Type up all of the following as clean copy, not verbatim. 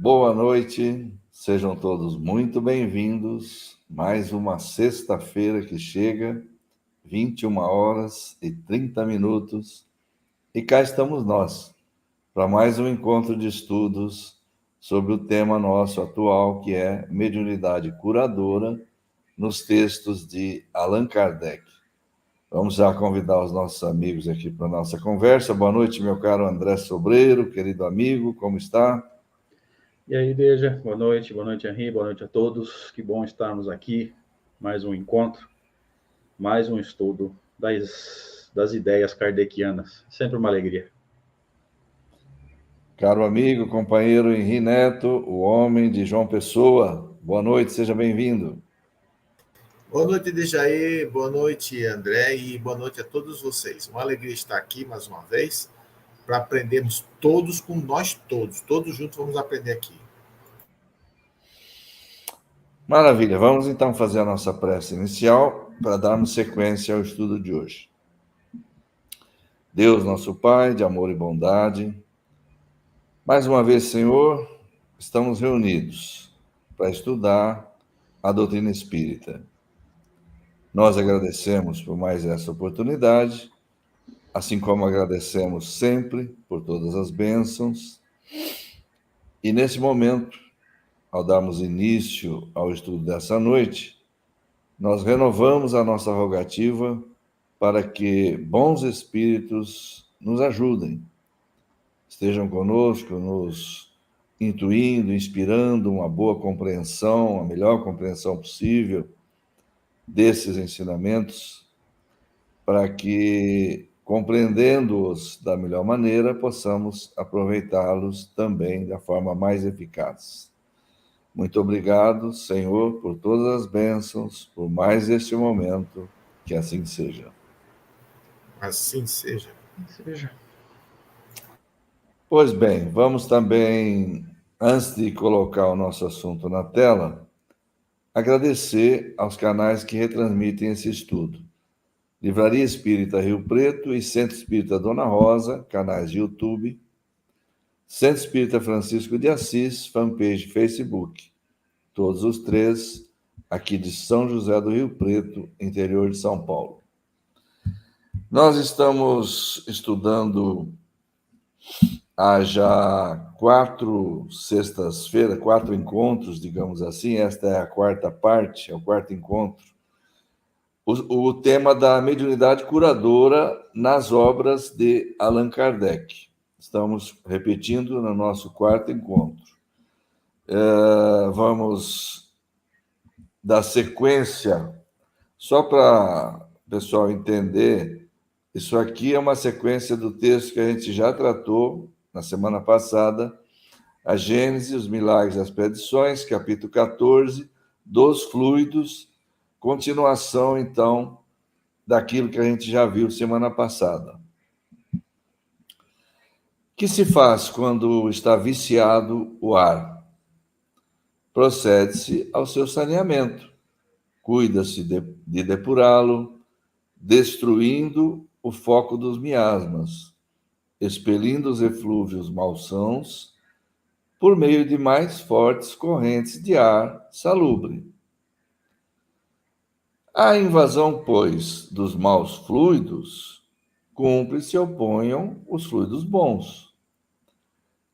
Boa noite, sejam todos muito bem-vindos. Mais uma sexta-feira que chega, 21h30, e cá estamos nós, para mais um encontro de estudos sobre o tema nosso atual, que é mediunidade curadora, nos textos de Allan Kardec. Vamos já convidar os nossos amigos aqui para a nossa conversa. Boa noite, meu caro André Sobreiro, querido amigo, como está? E aí, Deja, boa noite, Henri, boa noite a todos. Que bom estarmos aqui, mais um encontro, mais um estudo das ideias kardecianas. Sempre uma alegria. Caro amigo, companheiro Henri Neto, o homem de João Pessoa, boa noite, seja bem-vindo. Boa noite, Dejaí, boa noite, André, e boa noite a todos vocês. Uma alegria estar aqui mais uma vez para aprendermos todos com nós todos juntos vamos aprender aqui. Maravilha, vamos então fazer a nossa prece inicial para darmos sequência ao estudo de hoje. Deus, nosso Pai, de amor e bondade, mais uma vez, Senhor, estamos reunidos para estudar a doutrina espírita. Nós agradecemos por mais essa oportunidade, assim como agradecemos sempre por todas as bênçãos. E nesse momento, ao darmos início ao estudo dessa noite, nós renovamos a nossa rogativa para que bons espíritos nos ajudem, estejam conosco, nos intuindo, inspirando uma boa compreensão, a melhor compreensão possível desses ensinamentos, para que, compreendendo-os da melhor maneira, possamos aproveitá-los também da forma mais eficaz. Muito obrigado, Senhor, por todas as bênçãos, por mais este momento, que assim seja. Assim seja. Pois bem, vamos também, antes de colocar o nosso assunto na tela, agradecer aos canais que retransmitem esse estudo. Livraria Espírita Rio Preto e Centro Espírita Dona Rosa, canais de YouTube. Centro Espírita Francisco de Assis, fanpage Facebook. Todos os três aqui de São José do Rio Preto, interior de São Paulo. Nós estamos estudando há já 4 sextas-feiras, 4 encontros, digamos assim. Esta é a quarta parte, é o quarto encontro. O tema da mediunidade curadora nas obras de Allan Kardec. Estamos repetindo no nosso quarto encontro. Vamos dar sequência, só para o pessoal entender, isso aqui é uma sequência do texto que a gente já tratou na semana passada, a Gênese, os Milagres e as Predições, capítulo 14, dos fluidos, continuação, então, daquilo que a gente já viu semana passada. O que se faz quando está viciado o ar? Procede-se ao seu saneamento. Cuida-se de depurá-lo, destruindo o foco dos miasmas, expelindo os eflúvios malsãos por meio de mais fortes correntes de ar salubre. A invasão, pois, dos maus fluidos, cumpre se oponham os fluidos bons.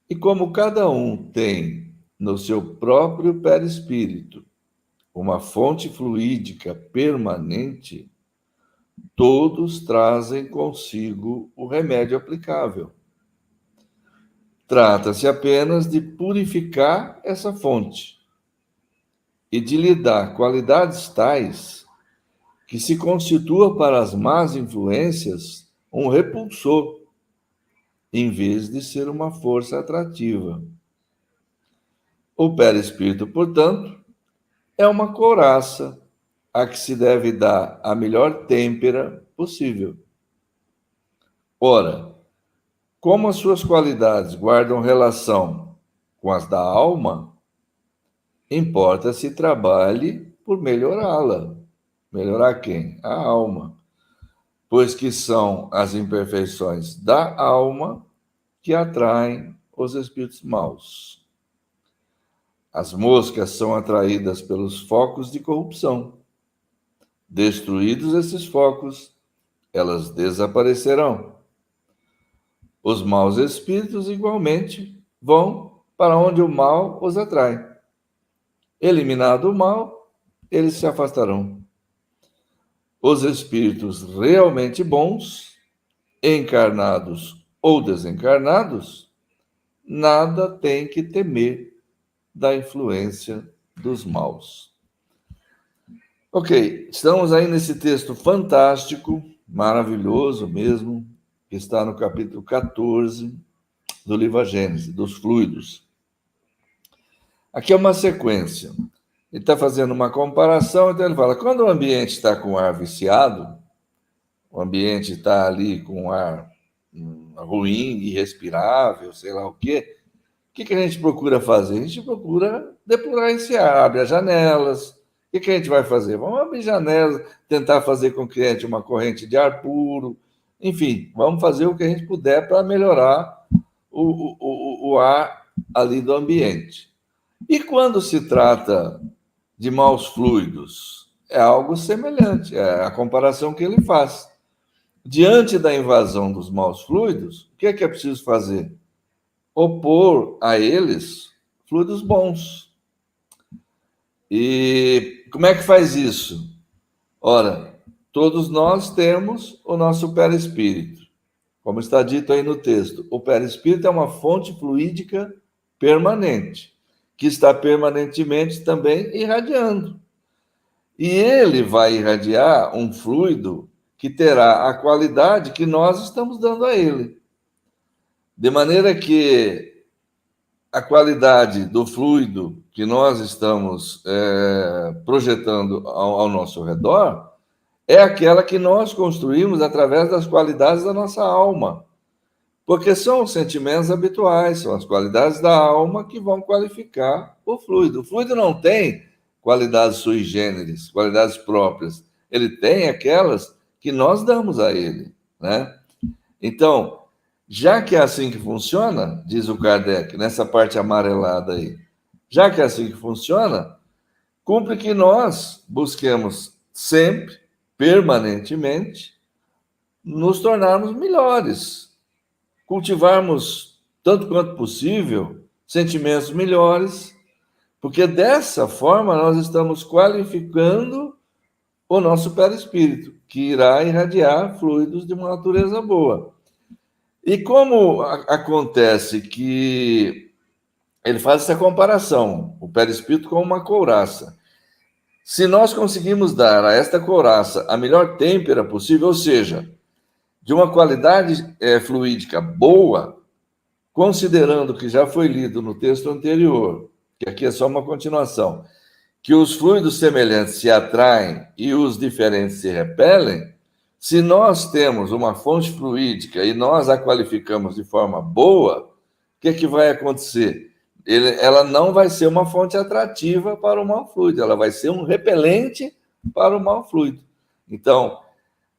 E como cada um tem no seu próprio perispírito uma fonte fluídica permanente, todos trazem consigo o remédio aplicável. Trata-se apenas de purificar essa fonte e de lhe dar qualidades tais que se constitua para as más influências um repulsor, em vez de ser uma força atrativa. O perispírito, portanto, é uma couraça a que se deve dar a melhor têmpera possível. Ora, como as suas qualidades guardam relação com as da alma, importa se trabalhe por melhorá-la. Melhorar quem? A alma. Pois que são as imperfeições da alma que atraem os espíritos maus. As moscas são atraídas pelos focos de corrupção. Destruídos esses focos, elas desaparecerão. Os maus espíritos, igualmente, vão para onde o mal os atrai. Eliminado o mal, eles se afastarão. Os espíritos realmente bons, encarnados ou desencarnados, nada têm que temer da influência dos maus. Ok, estamos aí nesse texto fantástico, maravilhoso mesmo, que está no capítulo 14 do livro A Gênese, dos fluidos. Aqui é uma sequência. Ele está fazendo uma comparação, então ele fala, quando o ambiente está com ar viciado, o ambiente está ali com ar ruim, irrespirável, sei lá o quê, o que a gente procura fazer? A gente procura depurar esse ar, abre as janelas. O que a gente vai fazer? Vamos abrir janelas, tentar fazer com que entre uma corrente de ar puro. Enfim, vamos fazer o que a gente puder para melhorar o ar ali do ambiente. E quando se trata de maus fluidos, é algo semelhante, é a comparação que ele faz. Diante da invasão dos maus fluidos, o que é preciso fazer? Opor a eles fluidos bons. E como é que faz isso? Ora, todos nós temos o nosso perispírito. Como está dito aí no texto, o perispírito é uma fonte fluídica permanente, que está permanentemente também irradiando. E ele vai irradiar um fluido que terá a qualidade que nós estamos dando a ele. De maneira que a qualidade do fluido que nós estamos projetando ao nosso redor é aquela que nós construímos através das qualidades da nossa alma. Porque são os sentimentos habituais, são as qualidades da alma que vão qualificar o fluido. O fluido não tem qualidades sui generis, qualidades próprias. Ele tem aquelas que nós damos a ele, né? Então, já que é assim que funciona, diz o Kardec, nessa parte amarelada aí, já que é assim que funciona, cumpre que nós busquemos sempre, permanentemente, nos tornarmos melhores, cultivarmos, tanto quanto possível, sentimentos melhores, porque dessa forma nós estamos qualificando o nosso perispírito, que irá irradiar fluidos de uma natureza boa. E como acontece que ele faz essa comparação, o perispírito com uma couraça. Se nós conseguimos dar a esta couraça a melhor têmpera possível, ou seja, de uma qualidade fluídica boa, considerando que já foi lido no texto anterior, que aqui é só uma continuação, que os fluidos semelhantes se atraem e os diferentes se repelem, se nós temos uma fonte fluídica e nós a qualificamos de forma boa, o que vai acontecer? Ela não vai ser uma fonte atrativa para o mau fluido, ela vai ser um repelente para o mau fluido. Então,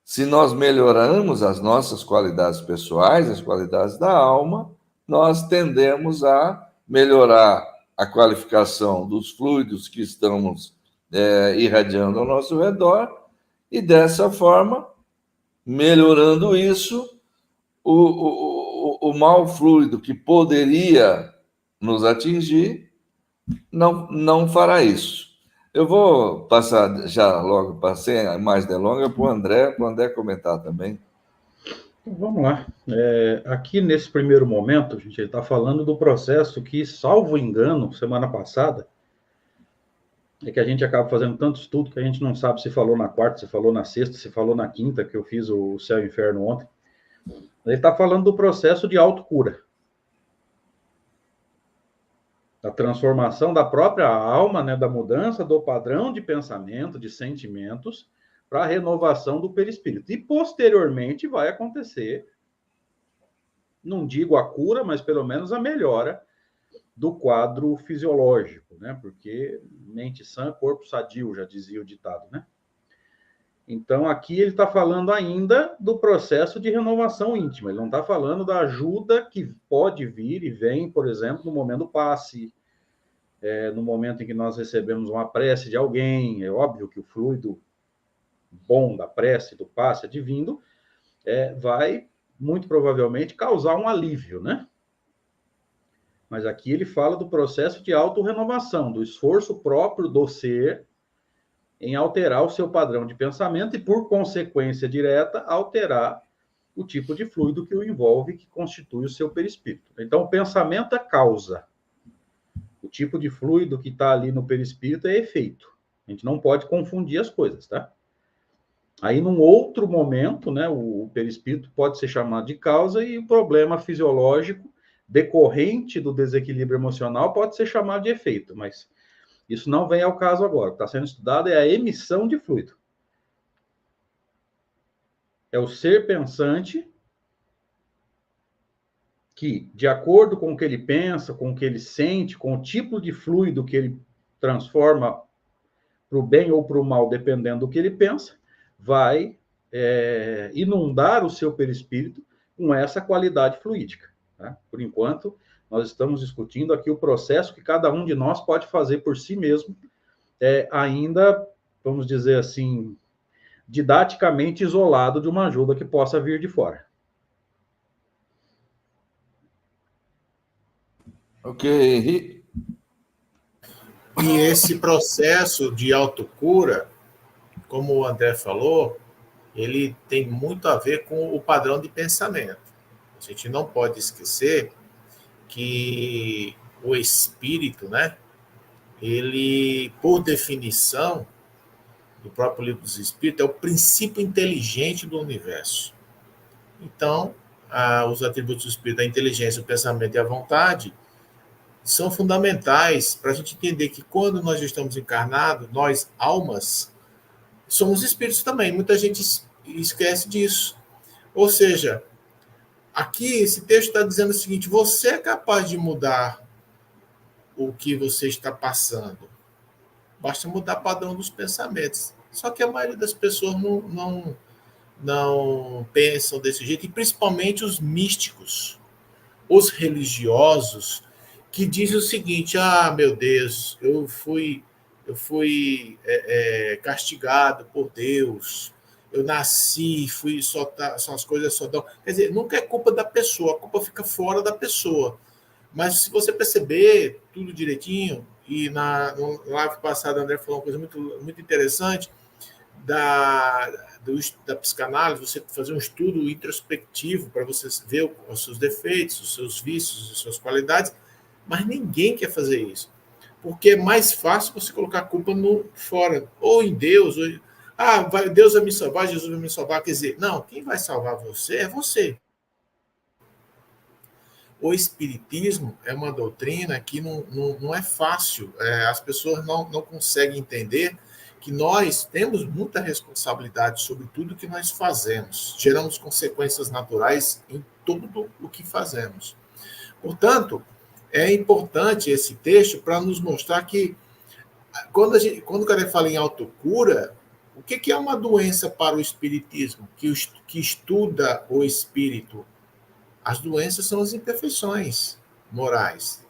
se nós melhoramos as nossas qualidades pessoais, as qualidades da alma, nós tendemos a melhorar a qualificação dos fluidos que estamos irradiando ao nosso redor e, dessa forma, melhorando isso, o mau fluido que poderia nos atingir não fará isso. Eu vou passar já logo, passei mais delonga para o André comentar também. Vamos lá. Aqui nesse primeiro momento, gente, ele está falando do processo que, salvo engano, semana passada, é que a gente acaba fazendo tanto estudo que a gente não sabe se falou na quarta, se falou na sexta, se falou na quinta, que eu fiz o Céu e o Inferno ontem. Ele está falando do processo de autocura. Da transformação da própria alma, né, da mudança do padrão de pensamento, de sentimentos, para a renovação do perispírito. E, posteriormente, vai acontecer, não digo a cura, mas pelo menos a melhora do quadro fisiológico, né? Porque mente sã, corpo sadio, já dizia o ditado, né? Então, aqui ele está falando ainda do processo de renovação íntima. Ele não está falando da ajuda que pode vir e vem, por exemplo, no momento do passe, no momento em que nós recebemos uma prece de alguém, é óbvio que o fluido bom da prece, do passe advindo, vai, muito provavelmente, causar um alívio, né? Mas aqui ele fala do processo de autorrenovação, do esforço próprio do ser em alterar o seu padrão de pensamento e, por consequência direta, alterar o tipo de fluido que o envolve, que constitui o seu perispírito. Então, o pensamento é causa. O tipo de fluido que está ali no perispírito é efeito. A gente não pode confundir as coisas, tá? Aí, num outro momento, né, o perispírito pode ser chamado de causa e o problema fisiológico decorrente do desequilíbrio emocional pode ser chamado de efeito, mas isso não vem ao caso agora. O que está sendo estudado é a emissão de fluido. É o ser pensante que, de acordo com o que ele pensa, com o que ele sente, com o tipo de fluido que ele transforma para o bem ou para o mal, dependendo do que ele pensa, vai inundar o seu perispírito com essa qualidade fluídica. Tá? Por enquanto, nós estamos discutindo aqui o processo que cada um de nós pode fazer por si mesmo, ainda, vamos dizer assim, didaticamente isolado de uma ajuda que possa vir de fora. Ok, Henri. E esse processo de autocura, como o André falou, ele tem muito a ver com o padrão de pensamento. A gente não pode esquecer que o espírito, né, ele, por definição, do próprio livro dos Espíritos, é o princípio inteligente do universo. Então, os atributos do espírito, a inteligência, o pensamento e a vontade, são fundamentais para a gente entender que quando nós estamos encarnados, nós, almas, somos espíritos também. Muita gente esquece disso. Ou seja, aqui esse texto está dizendo o seguinte: você é capaz de mudar o que você está passando. Basta mudar o padrão dos pensamentos. Só que a maioria das pessoas não pensam desse jeito, e principalmente os místicos, os religiosos, que dizem o seguinte: meu Deus, eu fui castigado por Deus, eu nasci, só as coisas só dão. Quer dizer, nunca é culpa da pessoa, a culpa fica fora da pessoa. Mas se você perceber tudo direitinho, e no live passado, André falou uma coisa muito, muito interessante, da psicanálise, você fazer um estudo introspectivo para você ver os seus defeitos, os seus vícios, as suas qualidades, mas ninguém quer fazer isso. Porque é mais fácil você colocar a culpa fora, ou em Deus, ou Deus vai me salvar, Jesus vai me salvar. Quer dizer, não, quem vai salvar você é você. O espiritismo é uma doutrina que não é fácil. As pessoas não conseguem entender que nós temos muita responsabilidade sobre tudo que nós fazemos. Geramos consequências naturais em tudo o que fazemos. Portanto, é importante esse texto para nos mostrar que, quando o cara fala em autocura, o que é uma doença para o espiritismo, que estuda o espírito? As doenças são as imperfeições morais.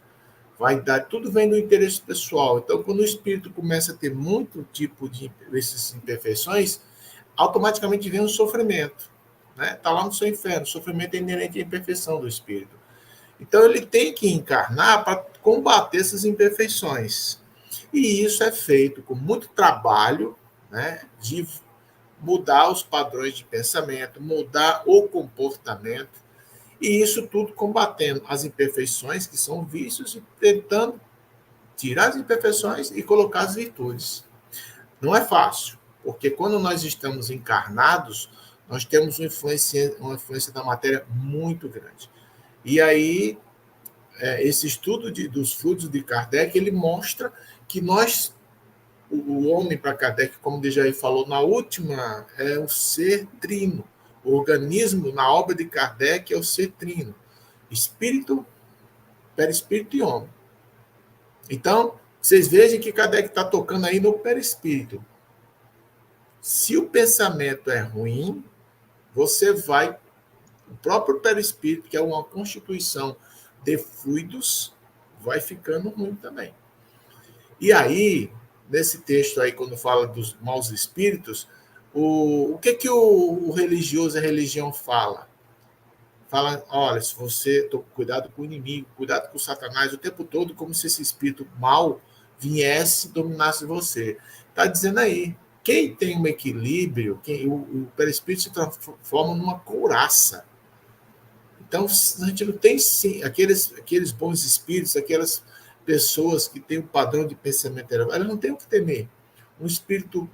Vaidade, tudo vem do interesse pessoal. Então, quando o espírito começa a ter muito tipo de essas imperfeições, automaticamente vem um sofrimento. Está lá no seu inferno. O sofrimento é inerente à imperfeição do espírito. Então, ele tem que encarnar para combater essas imperfeições. E isso é feito com muito trabalho, de mudar os padrões de pensamento, mudar o comportamento, e isso tudo combatendo as imperfeições, que são vícios, e tentando tirar as imperfeições e colocar as virtudes. Não é fácil, porque quando nós estamos encarnados, nós temos uma influência da matéria muito grande. E aí, esse estudo dos fluidos de Kardec, ele mostra que nós, o homem para Kardec, como o Dejaí falou na última, é um ser trino. O organismo, na obra de Kardec, é o ser trino: espírito, perispírito e homem. Então, vocês vejam que Kardec está tocando aí no perispírito. Se o pensamento é ruim, o próprio perispírito, que é uma constituição de fluidos, vai ficando ruim também. E aí, nesse texto aí, quando fala dos maus espíritos, o que o religioso e a religião fala? Fala, olha, se você cuidado com o inimigo, cuidado com o Satanás o tempo todo, como se esse espírito mal viesse e dominasse você. Está dizendo aí, quem tem um equilíbrio, o perispírito se transforma numa couraça. Então, a gente não tem sim, aqueles bons espíritos, aquelas pessoas que têm um padrão de pensamento elevado, elas não têm o que temer. Um espírito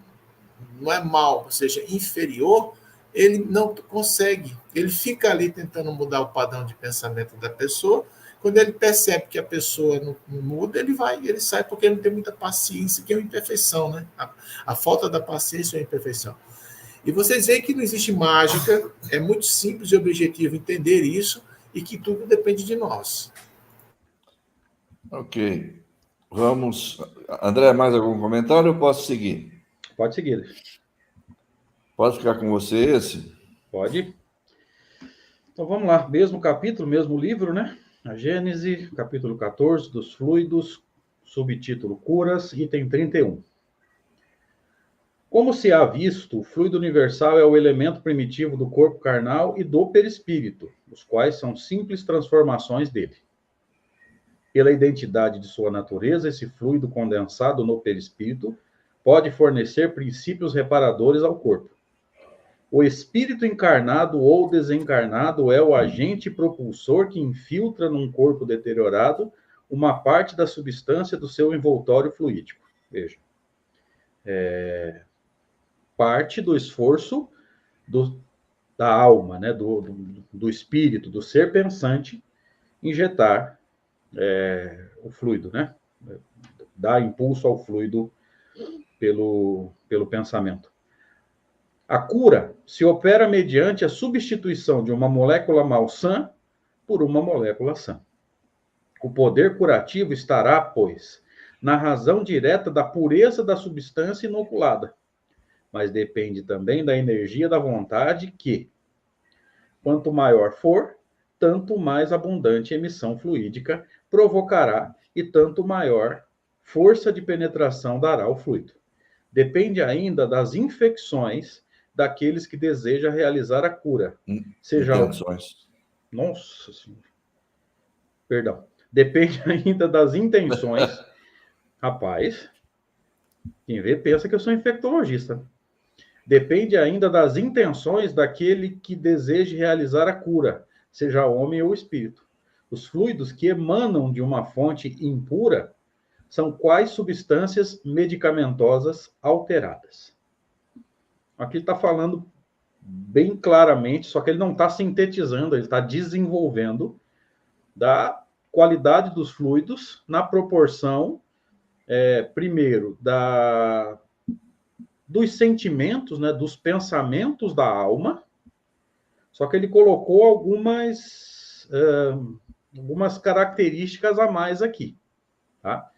não é mal, ou seja, inferior, ele não consegue. Ele fica ali tentando mudar o padrão de pensamento da pessoa. Quando ele percebe que a pessoa não muda, ele sai porque ele não tem muita paciência, que é uma imperfeição, né? A falta da paciência é uma imperfeição. E vocês veem que não existe mágica, é muito simples e objetivo entender isso e que tudo depende de nós. Ok. Vamos. André, mais algum comentário ou posso seguir? Pode seguir. Pode ficar com você esse? Pode. Então vamos lá, mesmo capítulo, mesmo livro, né? A Gênese, capítulo 14, dos fluidos, subtítulo Curas, item 31. Como se há visto, o fluido universal é o elemento primitivo do corpo carnal e do perispírito, os quais são simples transformações dele. Pela identidade de sua natureza, esse fluido condensado no perispírito pode fornecer princípios reparadores ao corpo. O espírito encarnado ou desencarnado é o agente propulsor que infiltra num corpo deteriorado uma parte da substância do seu envoltório fluídico. Veja. Parte do esforço da alma, né, do espírito, do ser pensante, injetar o fluido, né? Dar impulso ao fluido pelo pensamento. A cura se opera mediante a substituição de uma molécula malsã por uma molécula sã. O poder curativo estará, pois, na razão direta da pureza da substância inoculada, mas depende também da energia da vontade que, quanto maior for, tanto mais abundante emissão fluídica provocará e tanto maior força de penetração dará ao fluido. Depende ainda das infecções daqueles que desejam realizar a cura. Seja intenções. Nossa Senhora. Perdão. Depende ainda das intenções. Rapaz, quem vê pensa que eu sou infectologista. Depende ainda das intenções daquele que deseja realizar a cura, seja homem ou espírito. Os fluidos que emanam de uma fonte impura são quais substâncias medicamentosas alteradas. Aqui ele está falando bem claramente, só que ele não está sintetizando, ele está desenvolvendo da qualidade dos fluidos na proporção, primeiro, dos sentimentos, né, dos pensamentos da alma, só que ele colocou algumas características a mais aqui, tá?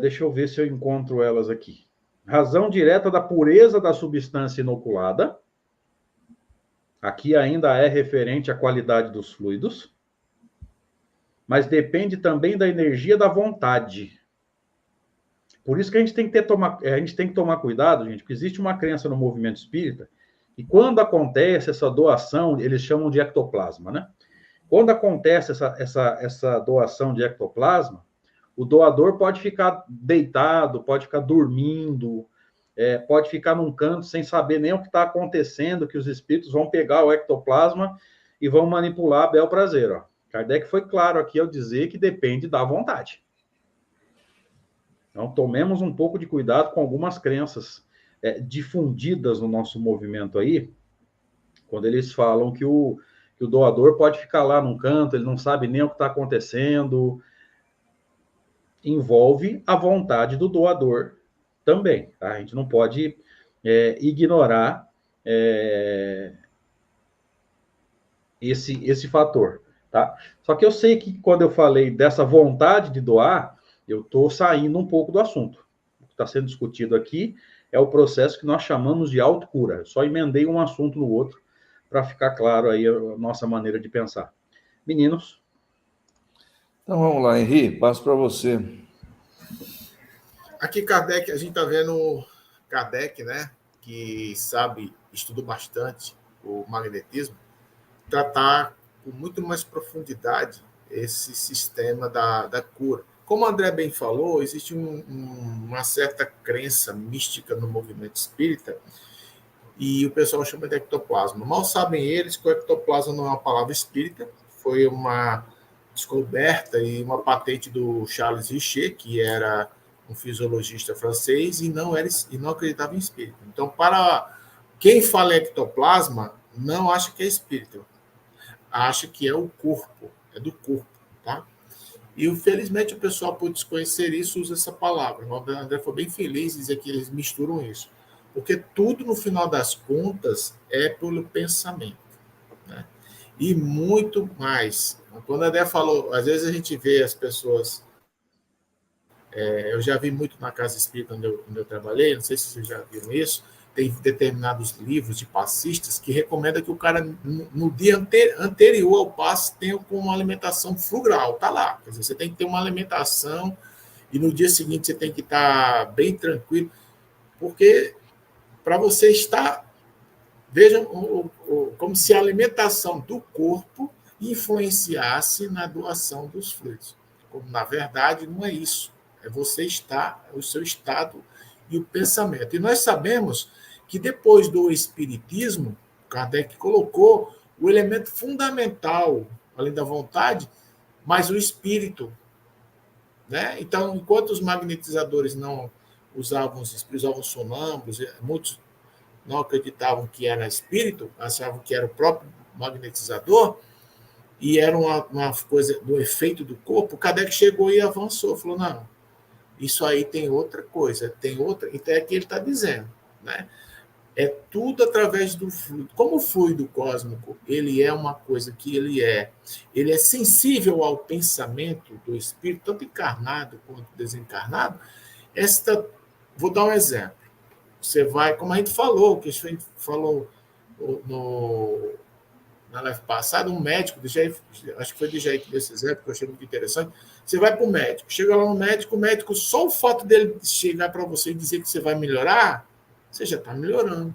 Deixa eu ver se eu encontro elas aqui. Razão direta da pureza da substância inoculada. Aqui ainda é referente à qualidade dos fluidos, mas depende também da energia da vontade. Por isso que a gente tem que tomar cuidado, gente, porque existe uma crença no movimento espírita, e quando acontece essa doação, eles chamam de ectoplasma, né? Quando acontece essa doação de ectoplasma, o doador pode ficar deitado, pode ficar dormindo, pode ficar num canto sem saber nem o que está acontecendo, que os espíritos vão pegar o ectoplasma e vão manipular a bel prazer. Ó. Kardec foi claro aqui ao dizer que depende da vontade. Então, tomemos um pouco de cuidado com algumas crenças difundidas no nosso movimento aí, quando eles falam que o doador pode ficar lá num canto, ele não sabe nem o que está acontecendo. Envolve a vontade do doador também, tá? A gente não pode ignorar esse fator, tá? Só que eu sei que quando eu falei dessa vontade de doar, eu estou saindo um pouco do assunto. O que está sendo discutido aqui é o processo que nós chamamos de autocura. Eu só emendei um assunto no outro para ficar claro aí a nossa maneira de pensar. Meninos? Então vamos lá, Henri, passo para você. Aqui Kardec, a gente está vendo Kardec, né, que estudou bastante o magnetismo, tratar com muito mais profundidade esse sistema da cura. Como o André bem falou, existe uma certa crença mística no movimento espírita e o pessoal chama de ectoplasma. Mal sabem eles que o ectoplasma não é uma palavra espírita, foi uma descoberta e uma patente do Charles Richer, que era um fisiologista francês e não acreditava em espírito. Então, para quem fala em ectoplasma, não acha que é espírito, acha que é o corpo, é do corpo, tá? E, infelizmente, o pessoal, por desconhecer isso, usa essa palavra. O André foi bem feliz em dizer que eles misturam isso. Porque tudo, no final das contas, é pelo pensamento, né? E muito mais. Quando o André falou, às vezes a gente vê as pessoas... eu já vi muito na Casa Espírita onde eu trabalhei, não sei se vocês já viram isso, tem determinados livros de passistas que recomenda que o cara, no dia anterior ao passe, tenha uma alimentação frugal. Está lá. Quer dizer, você tem que ter uma alimentação e no dia seguinte você tem que estar bem tranquilo, porque para você estar... Vejam como se a alimentação do corpo influenciasse na doação dos fluidos. Como, na verdade, não é isso. É você estar, o seu estado e o pensamento. E nós sabemos que depois do espiritismo, Kardec colocou o elemento fundamental, além da vontade, mas o espírito, né? Então, enquanto os magnetizadores não usavam os espíritos, usavam sonâmbulos, muitos não acreditavam que era espírito, achavam que era o próprio magnetizador, e era uma coisa do efeito do corpo. Kardec chegou e avançou, falou, não, isso aí tem outra coisa, tem outra... Então é que ele está dizendo, né? É tudo através do fluido. Como o fluido cósmico, ele é uma coisa que ele é sensível ao pensamento do espírito, tanto encarnado quanto desencarnado. Vou dar um exemplo. Você vai, como a gente falou, que a gente falou na live passada, um médico, acho que foi de Jair que deu esse exemplo, que eu achei muito interessante. Você vai para o médico, chega lá no médico, o médico, só o fato dele chegar para você e dizer que você vai melhorar, você já está melhorando.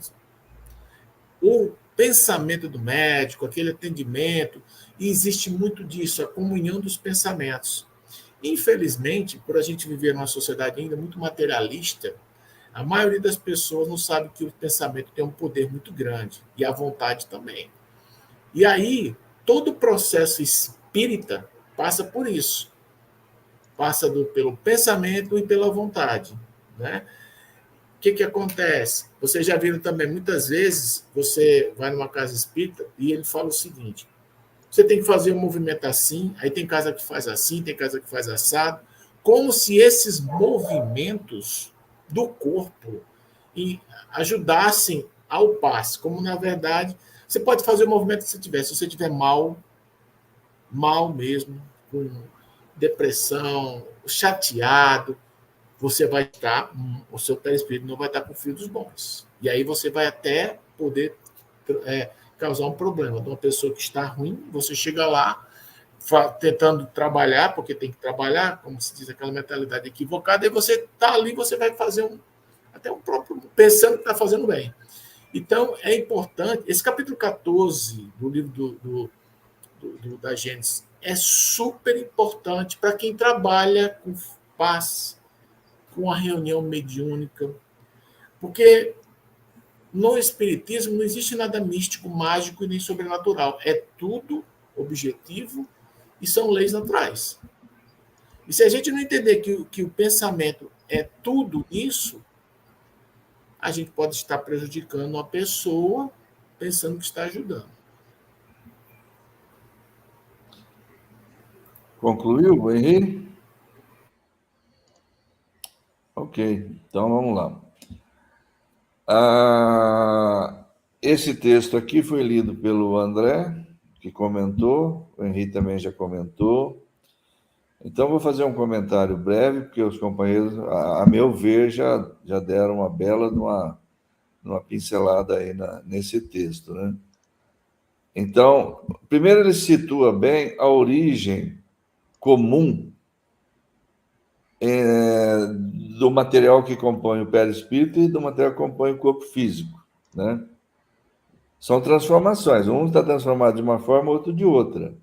O pensamento do médico, aquele atendimento, e existe muito disso, a comunhão dos pensamentos. Infelizmente, por a gente viver numa sociedade ainda muito materialista, a maioria das pessoas não sabe que o pensamento tem um poder muito grande, e a vontade também. E aí, todo o processo espírita passa por isso. Passa pelo pensamento e pela vontade, né? O que acontece? Vocês já viram também, muitas vezes, você vai numa casa espírita e ele fala o seguinte, você tem que fazer um movimento assim, aí tem casa que faz assim, tem casa que faz assado, como se esses movimentos do corpo ajudassem ao passe, como, na verdade, você pode fazer o movimento que você tiver. Se você tiver mal mesmo, com depressão, chateado, você vai estar, o seu perispírito não vai estar com fluidos bons. E aí você vai até poder causar um problema. De uma pessoa que está ruim, você chega lá tentando trabalhar, porque tem que trabalhar, como se diz, aquela mentalidade equivocada, e você está ali, você vai fazer até um próprio, pensando que está fazendo bem. Então, é importante, esse capítulo 14 do livro da Gênesis é super importante para quem trabalha com paz, com a reunião mediúnica, porque no espiritismo não existe nada místico, mágico e nem sobrenatural. É tudo objetivo e são leis naturais. E se a gente não entender que o pensamento é tudo isso, a gente pode estar prejudicando uma pessoa pensando que está ajudando. Concluiu, Henrique? Ok, então vamos lá. Esse texto aqui foi lido pelo André, que comentou, o Henrique também já comentou. Então, vou fazer um comentário breve, porque os companheiros, a meu ver, já deram uma bela numa pincelada aí nesse texto, né? Então, primeiro ele situa bem a origem comum do material que compõe o perispírito e do material que compõe o corpo físico, né? São transformações. Um está transformado de uma forma, outro de outra.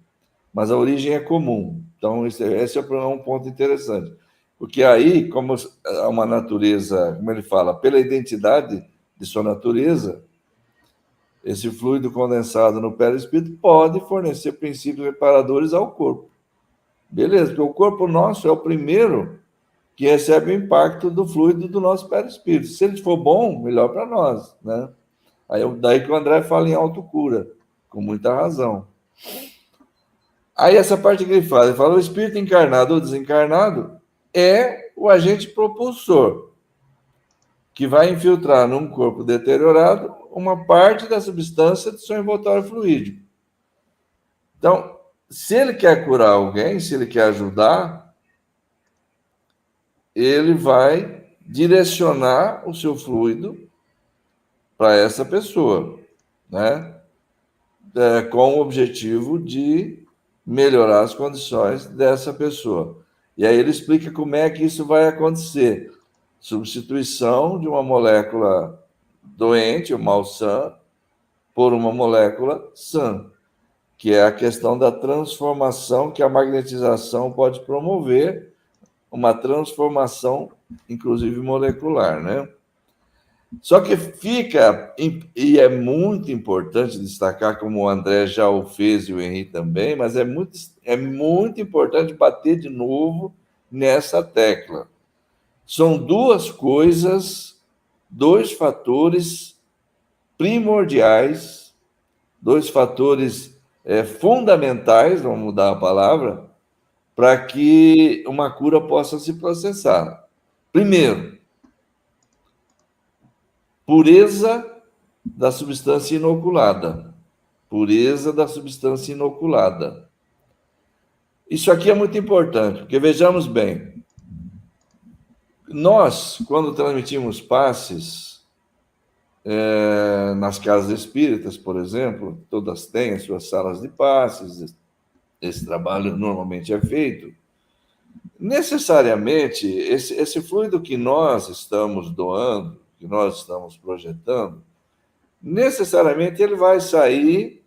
Mas a origem é comum. Então, esse é um ponto interessante. Porque aí, como há uma natureza, como ele fala, pela identidade de sua natureza, esse fluido condensado no perispírito pode fornecer princípios reparadores ao corpo. Beleza, porque o corpo nosso é o primeiro que recebe o impacto do fluido do nosso perispírito. Se ele for bom, melhor para nós, né? Daí que o André fala em autocura, com muita razão. Aí essa parte que ele fala, o espírito encarnado ou desencarnado é o agente propulsor, que vai infiltrar num corpo deteriorado uma parte da substância do seu envoltório fluídico. Então, se ele quer curar alguém, se ele quer ajudar, ele vai direcionar o seu fluido para essa pessoa, né? Com o objetivo de melhorar as condições dessa pessoa. E aí ele explica como é que isso vai acontecer. Substituição de uma molécula doente, ou malsã, por uma molécula sã, que é a questão da transformação que a magnetização pode promover, uma transformação, inclusive molecular, né? Só que fica, e é muito importante destacar, como o André já o fez e o Henrique também, mas é muito importante bater de novo nessa tecla. São duas coisas, dois fatores primordiais, dois fatores fundamentais, vamos mudar a palavra, para que uma cura possa se processar. Primeiro, pureza da substância inoculada. Pureza da substância inoculada. Isso aqui é muito importante, porque vejamos bem, nós, quando transmitimos passes nas casas espíritas, por exemplo, todas têm as suas salas de passes, esse trabalho normalmente é feito, necessariamente, esse fluido que nós estamos doando, que nós estamos projetando, necessariamente ele vai sair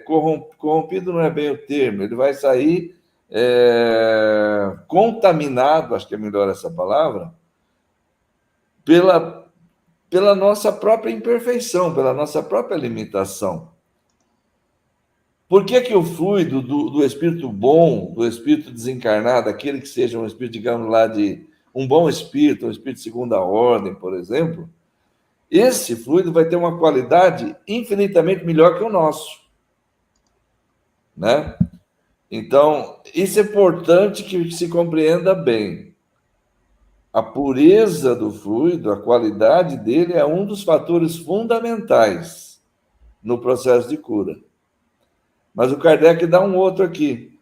corrompido, não é bem o termo, ele vai sair contaminado, acho que é melhor essa palavra, pela nossa própria imperfeição, pela nossa própria limitação. Por que o fluido do espírito bom, do espírito desencarnado, aquele que seja um espírito, digamos lá, de um bom espírito, um espírito de segunda ordem, por exemplo, esse fluido vai ter uma qualidade infinitamente melhor que o nosso, né? Então, isso é importante que se compreenda bem. A pureza do fluido, a qualidade dele é um dos fatores fundamentais no processo de cura. Mas o Kardec dá um outro aqui,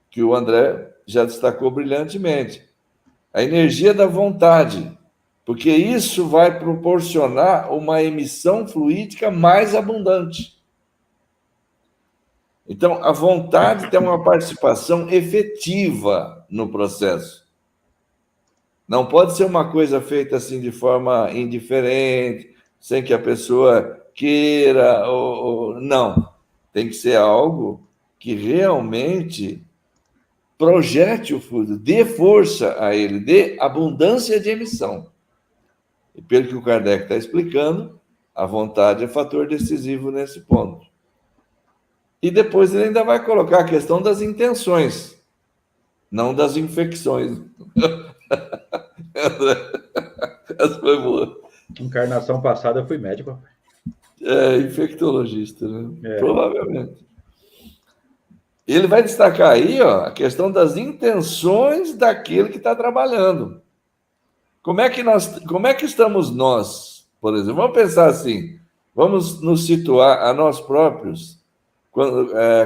que o André já destacou brilhantemente. A energia da vontade, porque isso vai proporcionar uma emissão fluídica mais abundante. Então, a vontade tem uma participação efetiva no processo. Não pode ser uma coisa feita assim de forma indiferente, sem que a pessoa queira, não. Tem que ser algo que realmente projete o fluido, dê força a ele, dê abundância de emissão. E pelo que o Kardec está explicando, a vontade é fator decisivo nesse ponto. E depois ele ainda vai colocar a questão das intenções, não das infecções. Essa foi boa. Encarnação passada eu fui médico. Infectologista, né? Provavelmente. Ele vai destacar aí, a questão das intenções daquele que está trabalhando. Como é que estamos nós, por exemplo? Vamos pensar assim, vamos nos situar a nós próprios,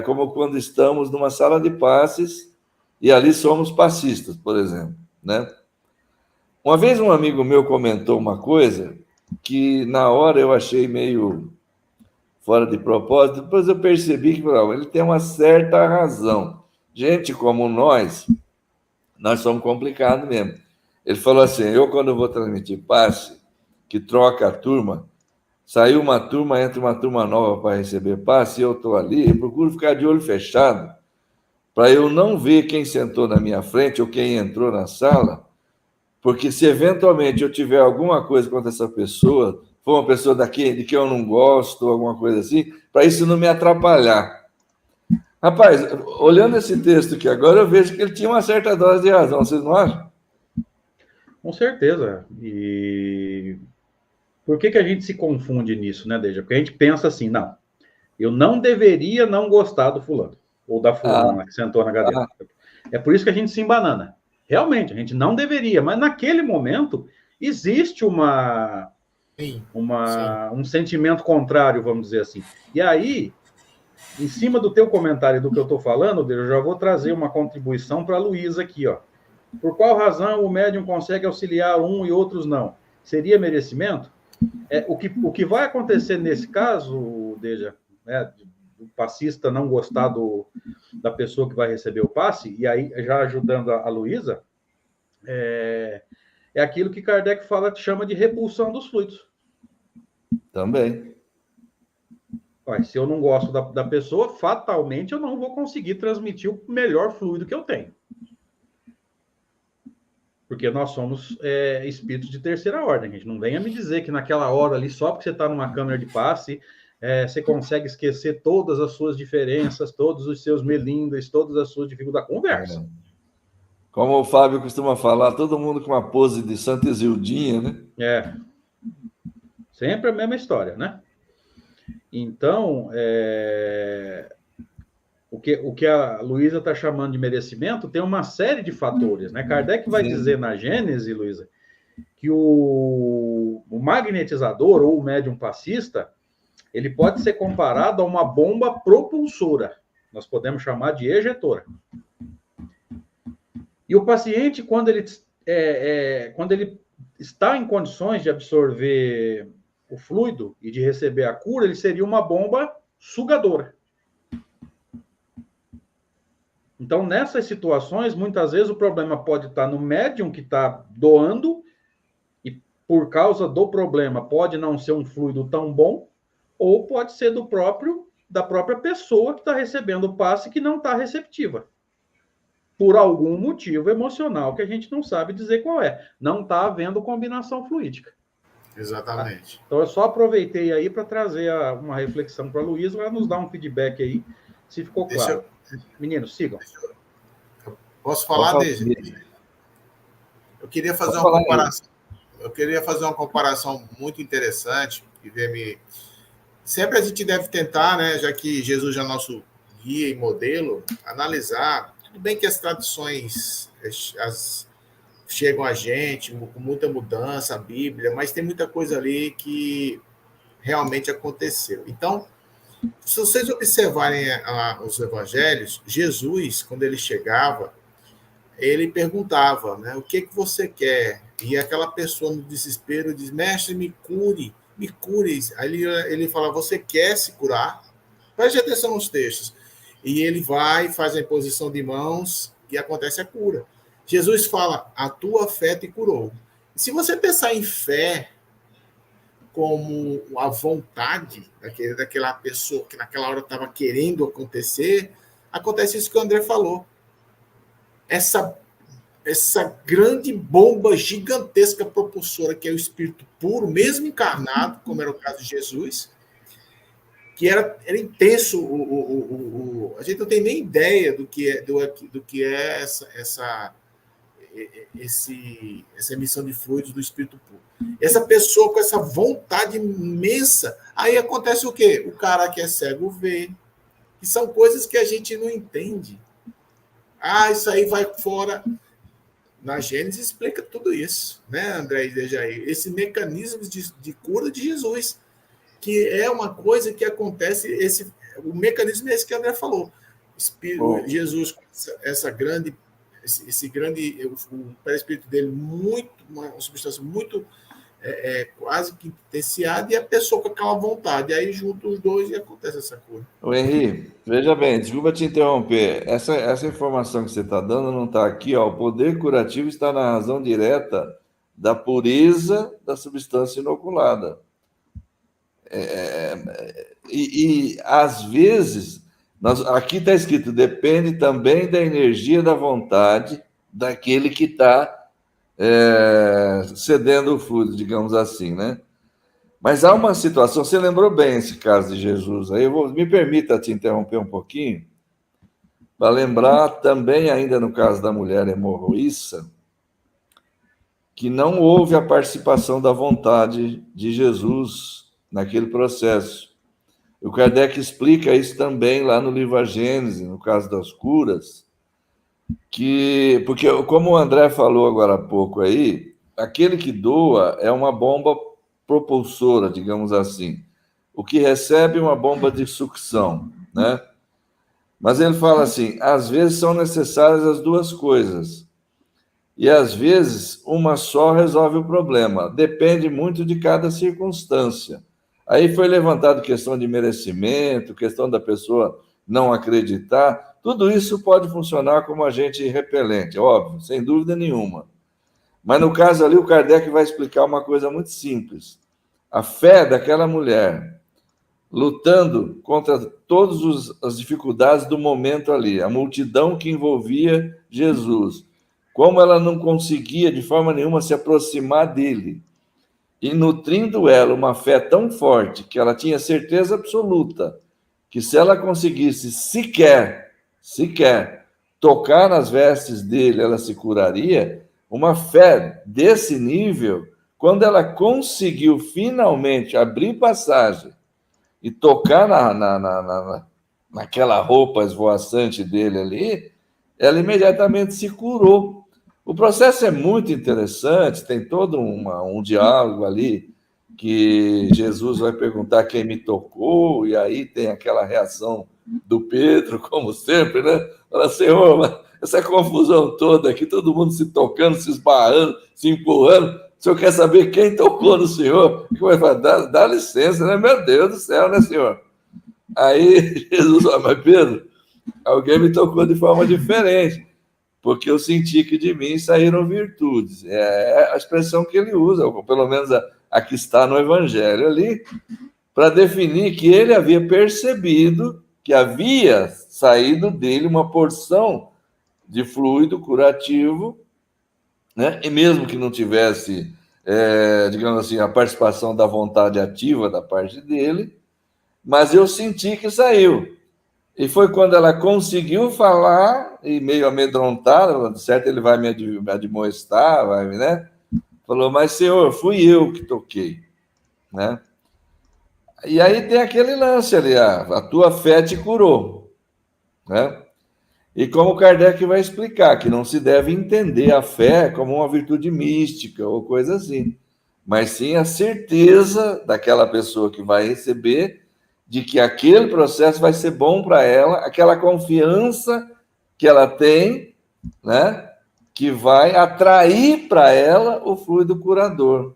como quando estamos numa sala de passes e ali somos passistas, por exemplo, né? Uma vez um amigo meu comentou uma coisa que na hora eu achei meio fora de propósito, depois eu percebi que ele tem uma certa razão. Gente como nós somos complicados mesmo. Ele falou assim, eu quando vou transmitir passe, que troca a turma, saiu uma turma, entra uma turma nova para receber passe, e eu estou ali, eu procuro ficar de olho fechado, para eu não ver quem sentou na minha frente ou quem entrou na sala, porque se eventualmente eu tiver alguma coisa contra essa pessoa, for uma pessoa de quem eu não gosto, ou alguma coisa assim, para isso não me atrapalhar. Rapaz, olhando esse texto aqui agora, eu vejo que ele tinha uma certa dose de razão, vocês não acham? Com certeza. E por que a gente se confunde nisso, né, Deja? Porque a gente pensa assim, não, eu não deveria não gostar do fulano, ou da fulana que sentou na cadeira. É por isso que a gente se embanana. Realmente, a gente não deveria, mas naquele momento existe um sentimento contrário, vamos dizer assim. E aí, em cima do teu comentário do que eu estou falando, eu já vou trazer uma contribuição para a Luísa aqui, ó. Por qual razão o médium consegue auxiliar um e outros não? Seria merecimento? O que vai acontecer nesse caso, Deja, né, o passista não gostar da pessoa que vai receber o passe, e aí já ajudando a Luísa, é aquilo que Kardec chama de repulsão dos fluidos. Também. Se eu não gosto da pessoa, fatalmente eu não vou conseguir transmitir o melhor fluido que eu tenho. Porque nós somos espíritos de terceira ordem. A gente não venha me dizer que naquela hora ali, só porque você está numa câmera de passe, você consegue esquecer todas as suas diferenças, todos os seus melindres, todas as suas dificuldades. Conversa. Como o Fábio costuma falar, todo mundo com uma pose de Santa Isildinha, né? Sempre a mesma história, né? Então, o que a Luísa está chamando de merecimento tem uma série de fatores, né? Kardec vai dizer na Gênese, Luísa, que o magnetizador ou o médium passista, ele pode ser comparado a uma bomba propulsora. Nós podemos chamar de ejetora. E o paciente, quando ele está em condições de absorver o fluido e de receber a cura, ele seria uma bomba sugadora. Então, nessas situações, muitas vezes o problema pode estar no médium que está doando, e por causa do problema pode não ser um fluido tão bom, ou pode ser da própria pessoa que está recebendo o passe que não está receptiva. Por algum motivo emocional que a gente não sabe dizer qual é. Não está havendo combinação fluídica. Exatamente. Tá? Então, eu só aproveitei aí para trazer uma reflexão para a Luísa, para nos dar um feedback aí, se ficou claro. Meninos, sigam. Posso falar, Deja? Eu queria fazer uma comparação. Eu queria fazer uma comparação muito interessante e sempre a gente deve tentar, né, já que Jesus é nosso guia e modelo, analisar. Tudo bem que as tradições chegam a gente com muita mudança, a Bíblia, mas tem muita coisa ali que realmente aconteceu. Então, se vocês observarem os evangelhos, Jesus, quando ele chegava, ele perguntava, né, o que você quer? E aquela pessoa no desespero diz, mestre, me cure. Aí ele fala, você quer se curar? Preste atenção nos textos. E ele vai, faz a imposição de mãos e acontece a cura. Jesus fala, a tua fé te curou. Se você pensar em fé como a vontade daquela pessoa que naquela hora estava querendo acontecer, acontece isso que o André falou. Essa grande bomba gigantesca propulsora que é o Espírito puro, mesmo encarnado, como era o caso de Jesus, que era intenso. A gente não tem nem ideia do que é essa emissão de fluidos do Espírito puro. Essa pessoa com essa vontade imensa, aí acontece o quê? O cara que é cego vê, que são coisas que a gente não entende. Isso aí vai fora. Na Gênesis explica tudo isso, né, André e Dejaí? Esse mecanismo de cura de Jesus, que é uma coisa que acontece, o mecanismo é esse que o André falou. Jesus, esse grande, o perispírito dele, uma substância muito quase que intensiada, e a pessoa com aquela vontade. Aí junta os dois e acontece essa coisa. Ô, Henri, veja bem, desculpa te interromper. Essa informação que você está dando não está aqui, ó. O poder curativo está na razão direta da pureza da substância inoculada. Às vezes, aqui está escrito, depende também da energia da vontade daquele que está cedendo o fluido, digamos assim, né? Mas há uma situação, você lembrou bem esse caso de Jesus, aí me permita te interromper um pouquinho, para lembrar também, ainda no caso da mulher hemorroíça, que não houve a participação da vontade de Jesus naquele processo. O Kardec explica isso também lá no livro A Gênese, no caso das curas, porque, como o André falou agora há pouco aí, aquele que doa é uma bomba propulsora, digamos assim. O que recebe uma bomba de sucção, né? Mas ele fala assim, às vezes são necessárias as duas coisas. E às vezes uma só resolve o problema. Depende muito de cada circunstância. Aí foi levantado questão de merecimento, questão da pessoa não acreditar. Tudo isso pode funcionar como agente repelente, óbvio, sem dúvida nenhuma. Mas no caso ali, o Kardec vai explicar uma coisa muito simples. A fé daquela mulher, lutando contra todas as dificuldades do momento ali, a multidão que envolvia Jesus, como ela não conseguia de forma nenhuma se aproximar dele, e nutrindo ela uma fé tão forte que ela tinha certeza absoluta que se ela conseguisse sequer tocar nas vestes dele, ela se curaria. Uma fé desse nível, quando ela conseguiu finalmente abrir passagem e tocar naquela roupa esvoaçante dele ali, ela imediatamente se curou. O processo é muito interessante, tem todo um diálogo ali, que Jesus vai perguntar quem me tocou, e aí tem aquela reação do Pedro, como sempre, né? Fala, Senhor, mas essa confusão toda aqui, todo mundo se tocando, se esbarrando, se empurrando, o senhor quer saber quem tocou no senhor? Como vai falar? Dá licença, né? Meu Deus do céu, né, senhor? Aí Jesus fala, mas Pedro, alguém me tocou de forma diferente, porque eu senti que de mim saíram virtudes. É a expressão que ele usa, ou pelo menos a que está no Evangelho ali, para definir que ele havia percebido que havia saído dele uma porção de fluido curativo, né? E mesmo que não tivesse, digamos assim, a participação da vontade ativa da parte dele, mas eu senti que saiu. E foi quando ela conseguiu falar, e meio amedrontada, certo, ele vai me admoestar, vai, né? Falou, mas senhor, fui eu que toquei, né? E aí tem aquele lance ali, a tua fé te curou, né? E como Kardec vai explicar, que não se deve entender a fé como uma virtude mística ou coisa assim, mas sim a certeza daquela pessoa que vai receber de que aquele processo vai ser bom para ela, aquela confiança que ela tem, né, que vai atrair para ela o fluido curador.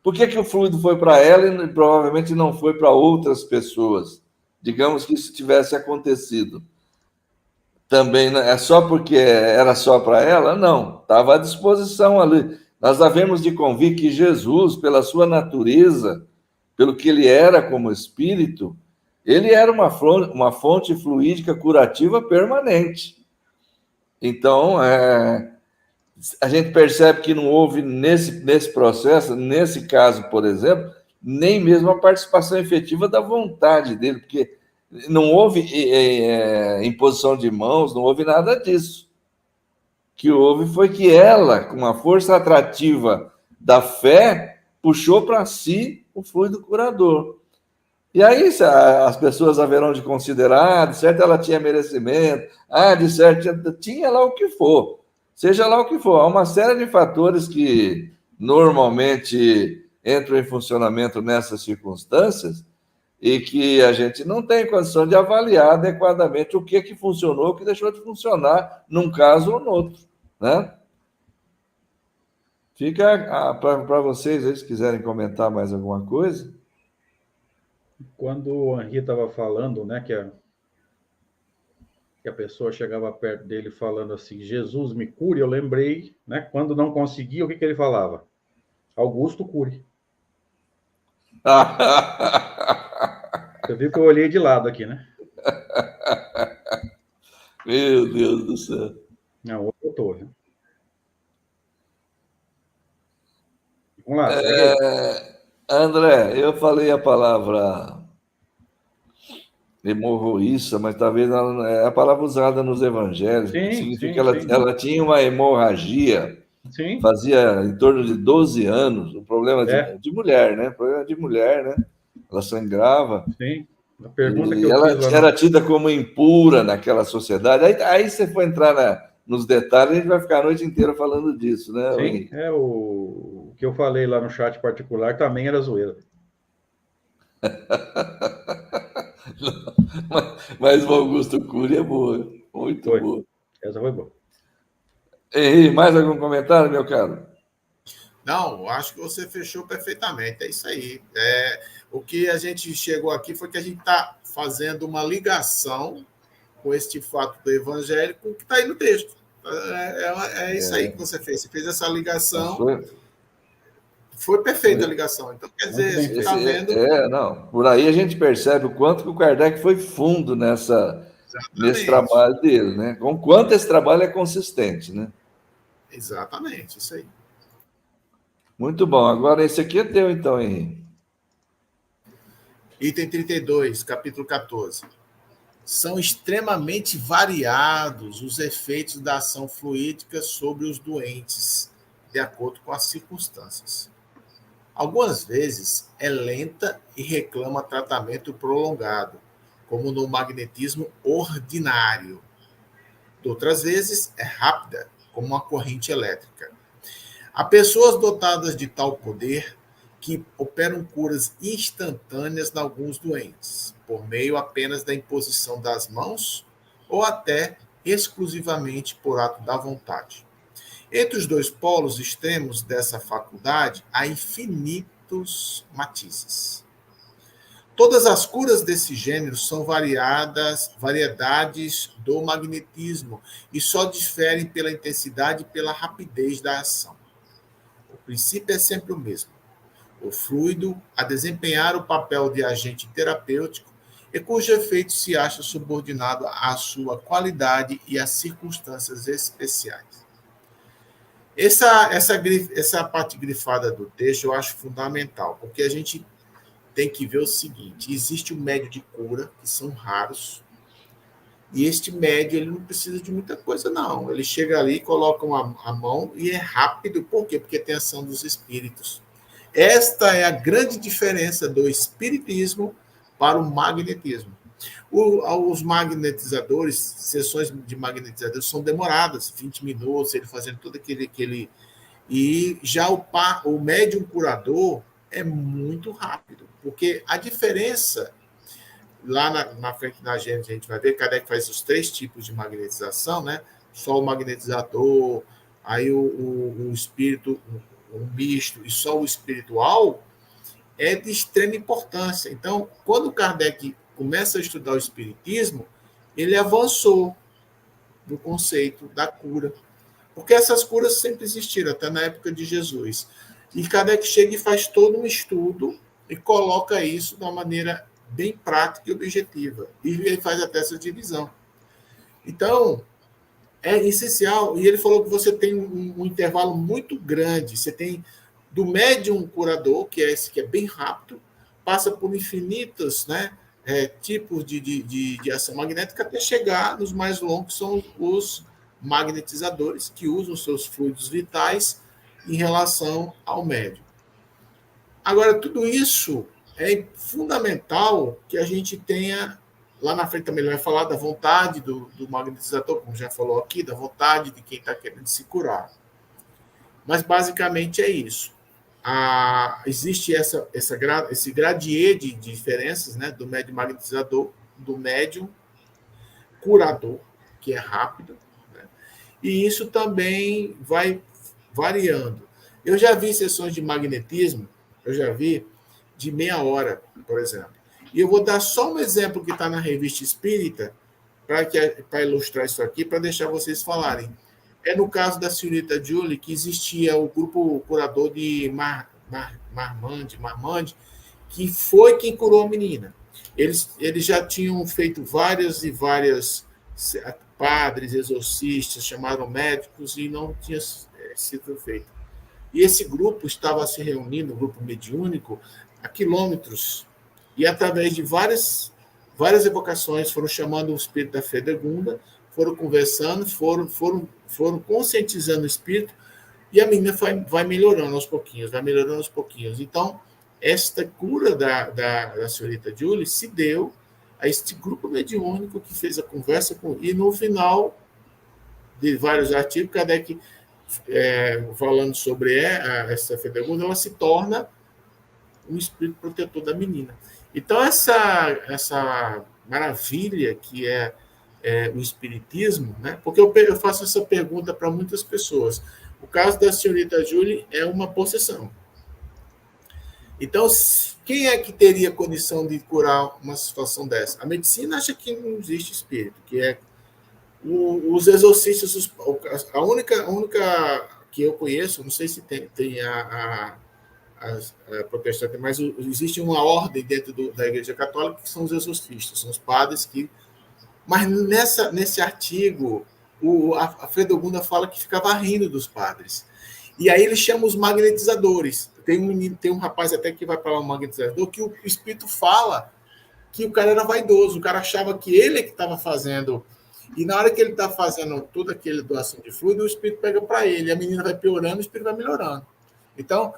Por que o fluido foi para ela e provavelmente não foi para outras pessoas? Digamos que isso tivesse acontecido. Também é só porque era só para ela? Não, estava à disposição ali. Nós havemos de convir que Jesus, pela sua natureza, pelo que ele era como espírito, ele era uma fonte fluídica curativa permanente. Então, a gente percebe que não houve nesse processo, nesse caso, por exemplo, nem mesmo a participação efetiva da vontade dele, porque não houve imposição de mãos, não houve nada disso. O que houve foi que ela, com a força atrativa da fé, puxou para si o fluido curador. E aí as pessoas haverão de considerar, de certo ela tinha merecimento, de certo tinha lá o que for, seja lá o que for. Há uma série de fatores que normalmente entram em funcionamento nessas circunstâncias e que a gente não tem condição de avaliar adequadamente o que funcionou, o que deixou de funcionar num caso ou no outro, né? Fica para vocês, aí, se quiserem comentar mais alguma coisa. Quando o Henri estava falando, né, que a pessoa chegava perto dele falando assim, Jesus me cure, eu lembrei, né, quando não conseguia, o que ele falava? Augusto cure. Você viu que eu olhei de lado aqui, né? Meu Deus do céu. Não, eu tô, né? Vamos lá, segue aí. André, eu falei a palavra hemorroíça, mas talvez ela não é a palavra usada nos evangelhos, Sim, significa que sim, sim. ela tinha uma hemorragia, Sim, fazia em torno de 12 anos, um problema é, de mulher, né? Problema de mulher, né? Ela sangrava sim. A pergunta que e eu ela fiz lá era no... tida como impura naquela sociedade. Aí você for entrar nos detalhes, a gente vai ficar a noite inteira falando disso, né, Sim, Henrique? o que eu falei lá no chat particular também era zoeira. Mas o Augusto Cury é boa, muito Foi. boa. Essa foi boa. Henrique, mais algum comentário, meu caro? Não, acho que você fechou perfeitamente. É isso aí. O que a gente chegou aqui foi que a gente está fazendo uma ligação com este fato do evangelho com o que está aí no texto. É isso aí que você fez. Você fez essa Mas ligação. foi, Foi perfeita a foi ligação. Então, quer Muito dizer, a bem gente está feito. vendo não. Por aí a gente percebe o quanto que o Kardec foi fundo nesse exatamente. trabalho dele, né? Com quanto esse trabalho é consistente, né? Exatamente, isso aí. Muito bom. Agora esse aqui é teu, então, Henrique. Item 32, capítulo 14. São extremamente variados os efeitos da ação fluídica sobre os doentes, de acordo com as circunstâncias. Algumas vezes é lenta e reclama tratamento prolongado, como no magnetismo ordinário. Outras vezes é rápida, como uma corrente elétrica. Há pessoas dotadas de tal poder que operam curas instantâneas em alguns doentes, por meio apenas da imposição das mãos ou até exclusivamente por ato da vontade. Entre os dois polos extremos dessa faculdade há infinitos matizes. Todas as curas desse gênero são variedades do magnetismo e só diferem pela intensidade e pela rapidez da ação. O princípio é sempre o mesmo: o fluido a desempenhar o papel de agente terapêutico e cujo efeito se acha subordinado à sua qualidade e às circunstâncias especiais. Essa parte grifada do texto eu acho fundamental, porque a gente tem que ver o seguinte: existe o médio de cura, que são raros, e este médio ele não precisa de muita coisa, não. Ele chega ali, coloca a mão e é rápido. Por quê? Porque tem ação dos espíritos. Esta é a grande diferença do espiritismo para o magnetismo. Os magnetizadores, sessões de magnetizadores são demoradas, 20 minutos, ele fazendo todo aquele e já o médium curador é muito rápido, porque a diferença, lá na frente da gente, a gente vai ver, Kardec faz os 3 tipos de magnetização, né? Só o magnetizador, aí o espírito, o misto e só o espiritual, é de extrema importância. Então, quando Kardec começa a estudar o espiritismo, ele avançou no conceito da cura, porque essas curas sempre existiram, até na época de Jesus. E Kardec chega e faz todo um estudo e coloca isso de uma maneira bem prática e objetiva. E ele faz até essa divisão. Então, é essencial. E ele falou que você tem um intervalo muito grande. Você tem do médium curador, que é esse que é bem rápido, passa por infinitos, né, tipos de ação magnética até chegar nos mais longos, que são os magnetizadores, que usam seus fluidos vitais em relação ao médium. Agora, tudo isso é fundamental que a gente tenha. Lá na frente também ele vai falar da vontade do magnetizador, como já falou aqui, da vontade de quem está querendo se curar. Mas basicamente é isso. Existe esse gradiente de diferenças, né, do médium magnetizador, do médium curador, que é rápido, né, e isso também vai variando. Eu já vi sessões de magnetismo, eu já vi de meia hora, por exemplo. E eu vou dar só um exemplo que está na Revista Espírita, para ilustrar isso aqui, para deixar vocês falarem. É no caso da senhorita Julie, que existia o grupo curador de Marmande, que foi quem curou a menina. Eles já tinham feito várias e várias padres, exorcistas, chamaram médicos e não tinha sido feito. E esse grupo estava se reunindo, um grupo mediúnico, a quilômetros, e através de várias evocações, foram chamando o espírito da Fredegunda, foram conversando, foram conscientizando o espírito, e a menina vai melhorando aos pouquinhos, Então, esta cura da senhorita Julie se deu a este grupo mediúnico que fez a conversa e no final de vários artigos, Kardec falando sobre essa Fredegunda, ela se torna um espírito protetor da menina. Então, essa maravilha que é o espiritismo, né? Porque eu faço essa pergunta para muitas pessoas. O caso da senhorita Julie é uma possessão. Então, quem é que teria condição de curar uma situação dessa? A medicina acha que não existe espírito, que é os exorcistas, a única que eu conheço, não sei se tem a protestante, mas existe uma ordem dentro da Igreja Católica que são os exorcistas, são os padres que... Mas nesse artigo, a Fredegunda fala que ficava rindo dos padres. E aí ele chama os magnetizadores. Tem um rapaz até que vai para lá, um magnetizador, que o espírito fala que o cara era vaidoso, o cara achava que ele é que estava fazendo. E na hora que ele está fazendo toda aquela doação de fluido, o espírito pega para ele, a menina vai piorando, o espírito vai melhorando. Então,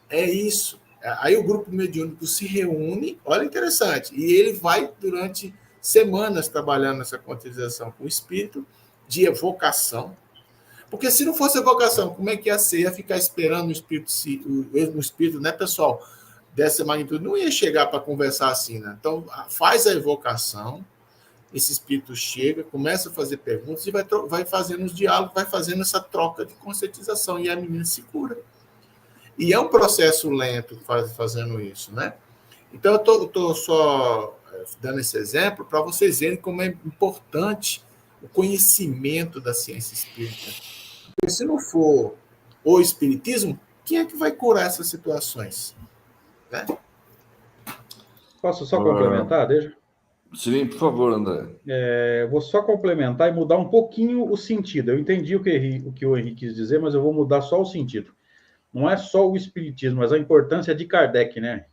é isso. Aí o grupo mediúnico se reúne, olha interessante, e ele vai durante semanas trabalhando nessa quantização com o espírito de evocação. Porque se não fosse evocação, como é que ia ser? Ia ficar esperando o espírito, né, pessoal, dessa magnitude, não ia chegar para conversar assim, né? Então, faz a evocação, esse espírito chega, começa a fazer perguntas e vai fazendo os diálogos, vai fazendo essa troca de conscientização, e a menina se cura. E é um processo lento fazendo isso, né? Então, eu estou só dando esse exemplo para vocês verem como é importante o conhecimento da ciência espírita. Porque se não for o espiritismo, quem é que vai curar essas situações? Né? Posso só complementar, deixa? Sim, por favor, André. Vou só complementar e mudar um pouquinho o sentido. Eu entendi o que o Henrique quis dizer, mas eu vou mudar só o sentido. Não é só o espiritismo, mas a importância de Kardec, né?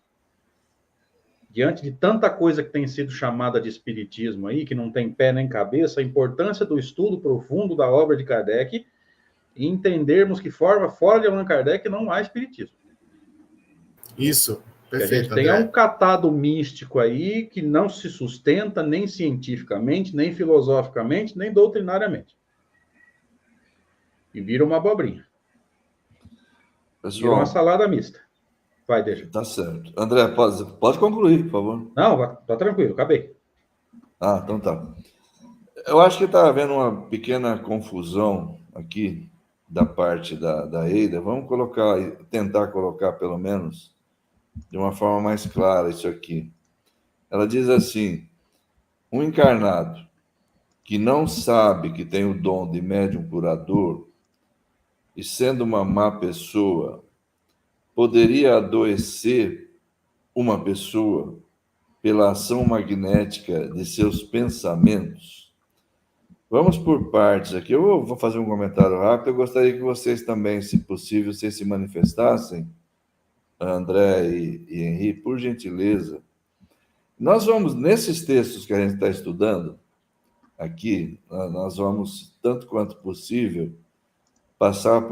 Diante de tanta coisa que tem sido chamada de espiritismo aí, que não tem pé nem cabeça, a importância do estudo profundo da obra de Kardec e entendermos que fora de Allan Kardec não há espiritismo. Isso, perfeito. A gente tem um catado místico aí que não se sustenta nem cientificamente, nem filosoficamente, nem doutrinariamente. E vira uma abobrinha. Pessoal, vira uma salada mista. Vai, deixa. Tá certo. André, pode concluir, por favor. Não, tá tranquilo, acabei. Então tá. Eu acho que está havendo uma pequena confusão aqui da parte da Eida. Vamos tentar colocar, pelo menos, de uma forma mais clara isso aqui. Ela diz assim: um encarnado que não sabe que tem o dom de médium curador e sendo uma má pessoa, poderia adoecer uma pessoa pela ação magnética de seus pensamentos? Vamos por partes aqui. Eu vou fazer um comentário rápido. Eu gostaria que vocês também, se possível, vocês se manifestassem, André e Henrique, por gentileza. Nós vamos, nesses textos que a gente está estudando aqui, nós vamos, tanto quanto possível, passar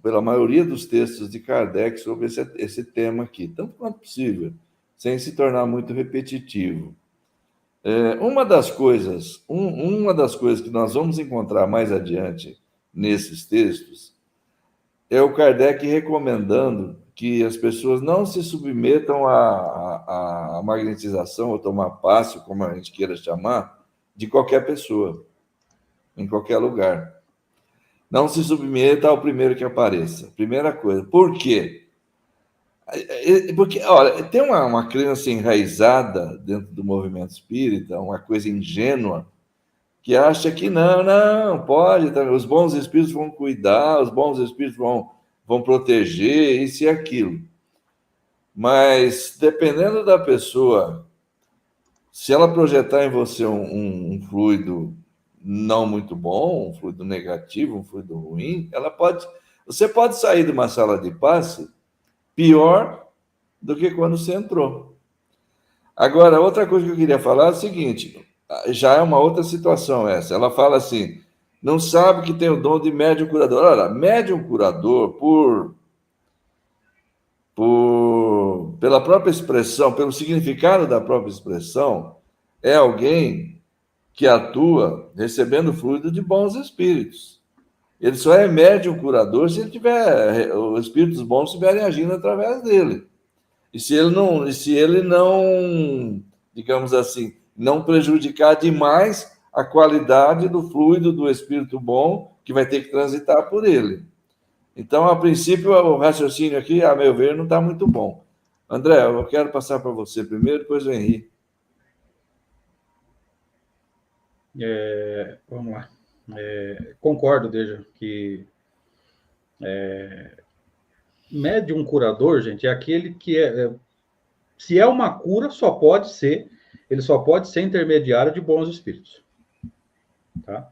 pela maioria dos textos de Kardec sobre esse tema aqui, tanto quanto possível, sem se tornar muito repetitivo. Uma das coisas que nós vamos encontrar mais adiante nesses textos é o Kardec recomendando que as pessoas não se submetam à magnetização ou tomar passe, como a gente queira chamar, de qualquer pessoa, em qualquer lugar. Não se submeta ao primeiro que apareça. Primeira coisa. Por quê? Porque, olha, tem uma crença enraizada dentro do movimento espírita, uma coisa ingênua, que acha que não, pode, os bons espíritos vão cuidar, os bons espíritos vão proteger, isso e aquilo. Mas, dependendo da pessoa, se ela projetar em você um fluido não muito bom, um fluido negativo, um fluido ruim, você pode sair de uma sala de passe pior do que quando você entrou. Agora, outra coisa que eu queria falar é o seguinte, já é uma outra situação essa. Ela fala assim, não sabe que tem o dom de médium curador. Olha, médium curador, pela própria expressão, pelo significado da própria expressão, é alguém que atua recebendo fluido de bons espíritos. Ele só é médium curador se ele tiver, os espíritos bons estiverem agindo através dele. E se ele não, digamos assim, não prejudicar demais a qualidade do fluido do espírito bom que vai ter que transitar por ele. Então, a princípio, o raciocínio aqui, a meu ver, não está muito bom. André, eu quero passar para você primeiro, depois o Henri. Vamos lá. Concordo, Deja, que médium curador, gente, é aquele que se é uma cura, ele só pode ser intermediário de bons espíritos. Tá?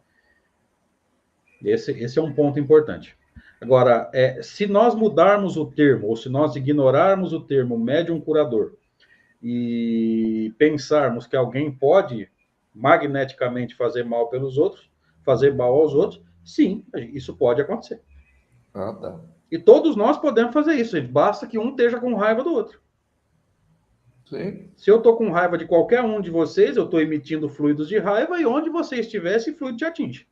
Esse é um ponto importante. Agora, se nós mudarmos o termo, ou se nós ignorarmos o termo médium curador e pensarmos que alguém pode magneticamente fazer mal pelos outros, fazer mal aos outros, sim, isso pode acontecer. Ah, tá. E todos nós podemos fazer isso, basta que um esteja com raiva do outro. Sim. Se eu estou com raiva de qualquer um de vocês, eu estou emitindo fluidos de raiva e onde você estiver, esse fluido te atinge.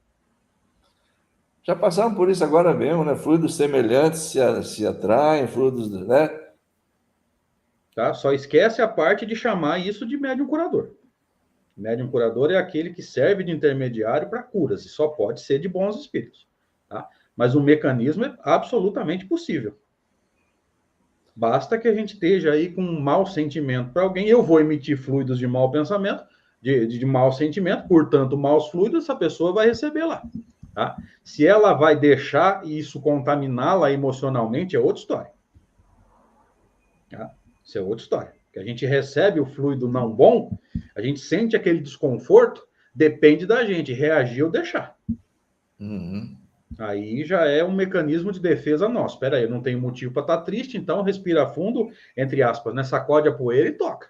Já passaram por isso agora mesmo, né? Fluidos semelhantes se atraem, fluidos, né? Tá? Só esquece a parte de chamar isso de médium curador. Médium curador é aquele que serve de intermediário para curas, e só pode ser de bons espíritos. Tá? Mas o mecanismo é absolutamente possível. Basta que a gente esteja aí com um mau sentimento para alguém, eu vou emitir fluidos de mau pensamento, de mau sentimento, portanto, maus fluidos, essa pessoa vai receber lá. Tá? Se ela vai deixar isso contaminá-la emocionalmente, é outra história. Tá? Isso é outra história. Que a gente recebe o fluido não bom, a gente sente aquele desconforto, depende da gente reagir ou deixar. Uhum. Aí já é um mecanismo de defesa nosso. Espera aí, eu não tenho motivo para estar triste, então respira fundo, entre aspas, né? Sacode a poeira e toca.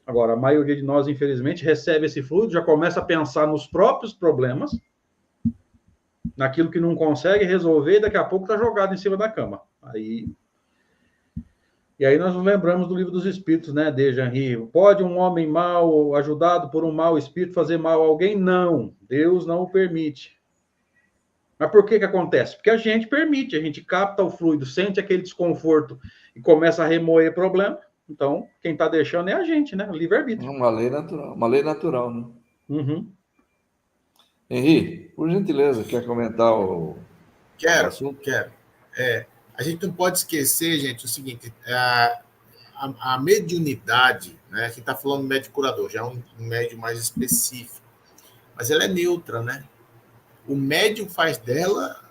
Agora, a maioria de nós, infelizmente, recebe esse fluido, já começa a pensar nos próprios problemas, naquilo que não consegue resolver, e daqui a pouco está jogado em cima da cama. E aí nós nos lembramos do Livro dos Espíritos, né, de Henri? Pode um homem mau, ajudado por um mau espírito, fazer mal a alguém? Não, Deus não o permite. Mas por que acontece? Porque a gente permite, a gente capta o fluido, sente aquele desconforto e começa a remoer problema. Então, quem está deixando é a gente, né? O livre-arbítrio. Uma lei natural, né? Uhum. Henri, por gentileza, quer comentar o assunto? Quero. A gente não pode esquecer, gente, o seguinte, a mediunidade, né? A gente está falando de médium curador, já é um médium mais específico, mas ela é neutra, né? O médium faz dela.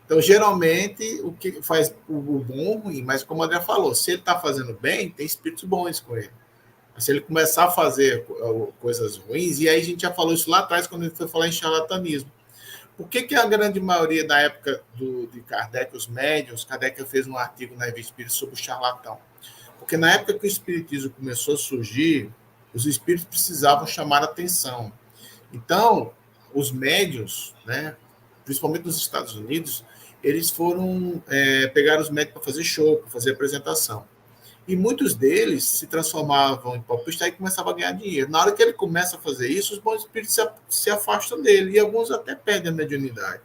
Então, geralmente, o que faz o bom ou ruim, mas como o André falou, se ele está fazendo bem, tem espíritos bons com ele. Mas se ele começar a fazer coisas ruins, e aí a gente já falou isso lá atrás, quando a gente foi falar em charlatanismo. Por que a grande maioria da época de Kardec, os médiuns, Kardec fez um artigo na Revista Espírita sobre o charlatão? Porque na época que o espiritismo começou a surgir, os espíritos precisavam chamar a atenção. Então, os médiuns, né, principalmente nos Estados Unidos, eles foram pegar os médiuns para fazer show, para fazer apresentação. E muitos deles se transformavam em popstar e começavam a ganhar dinheiro. Na hora que ele começa a fazer isso, os bons espíritos se afastam dele, e alguns até perdem a mediunidade.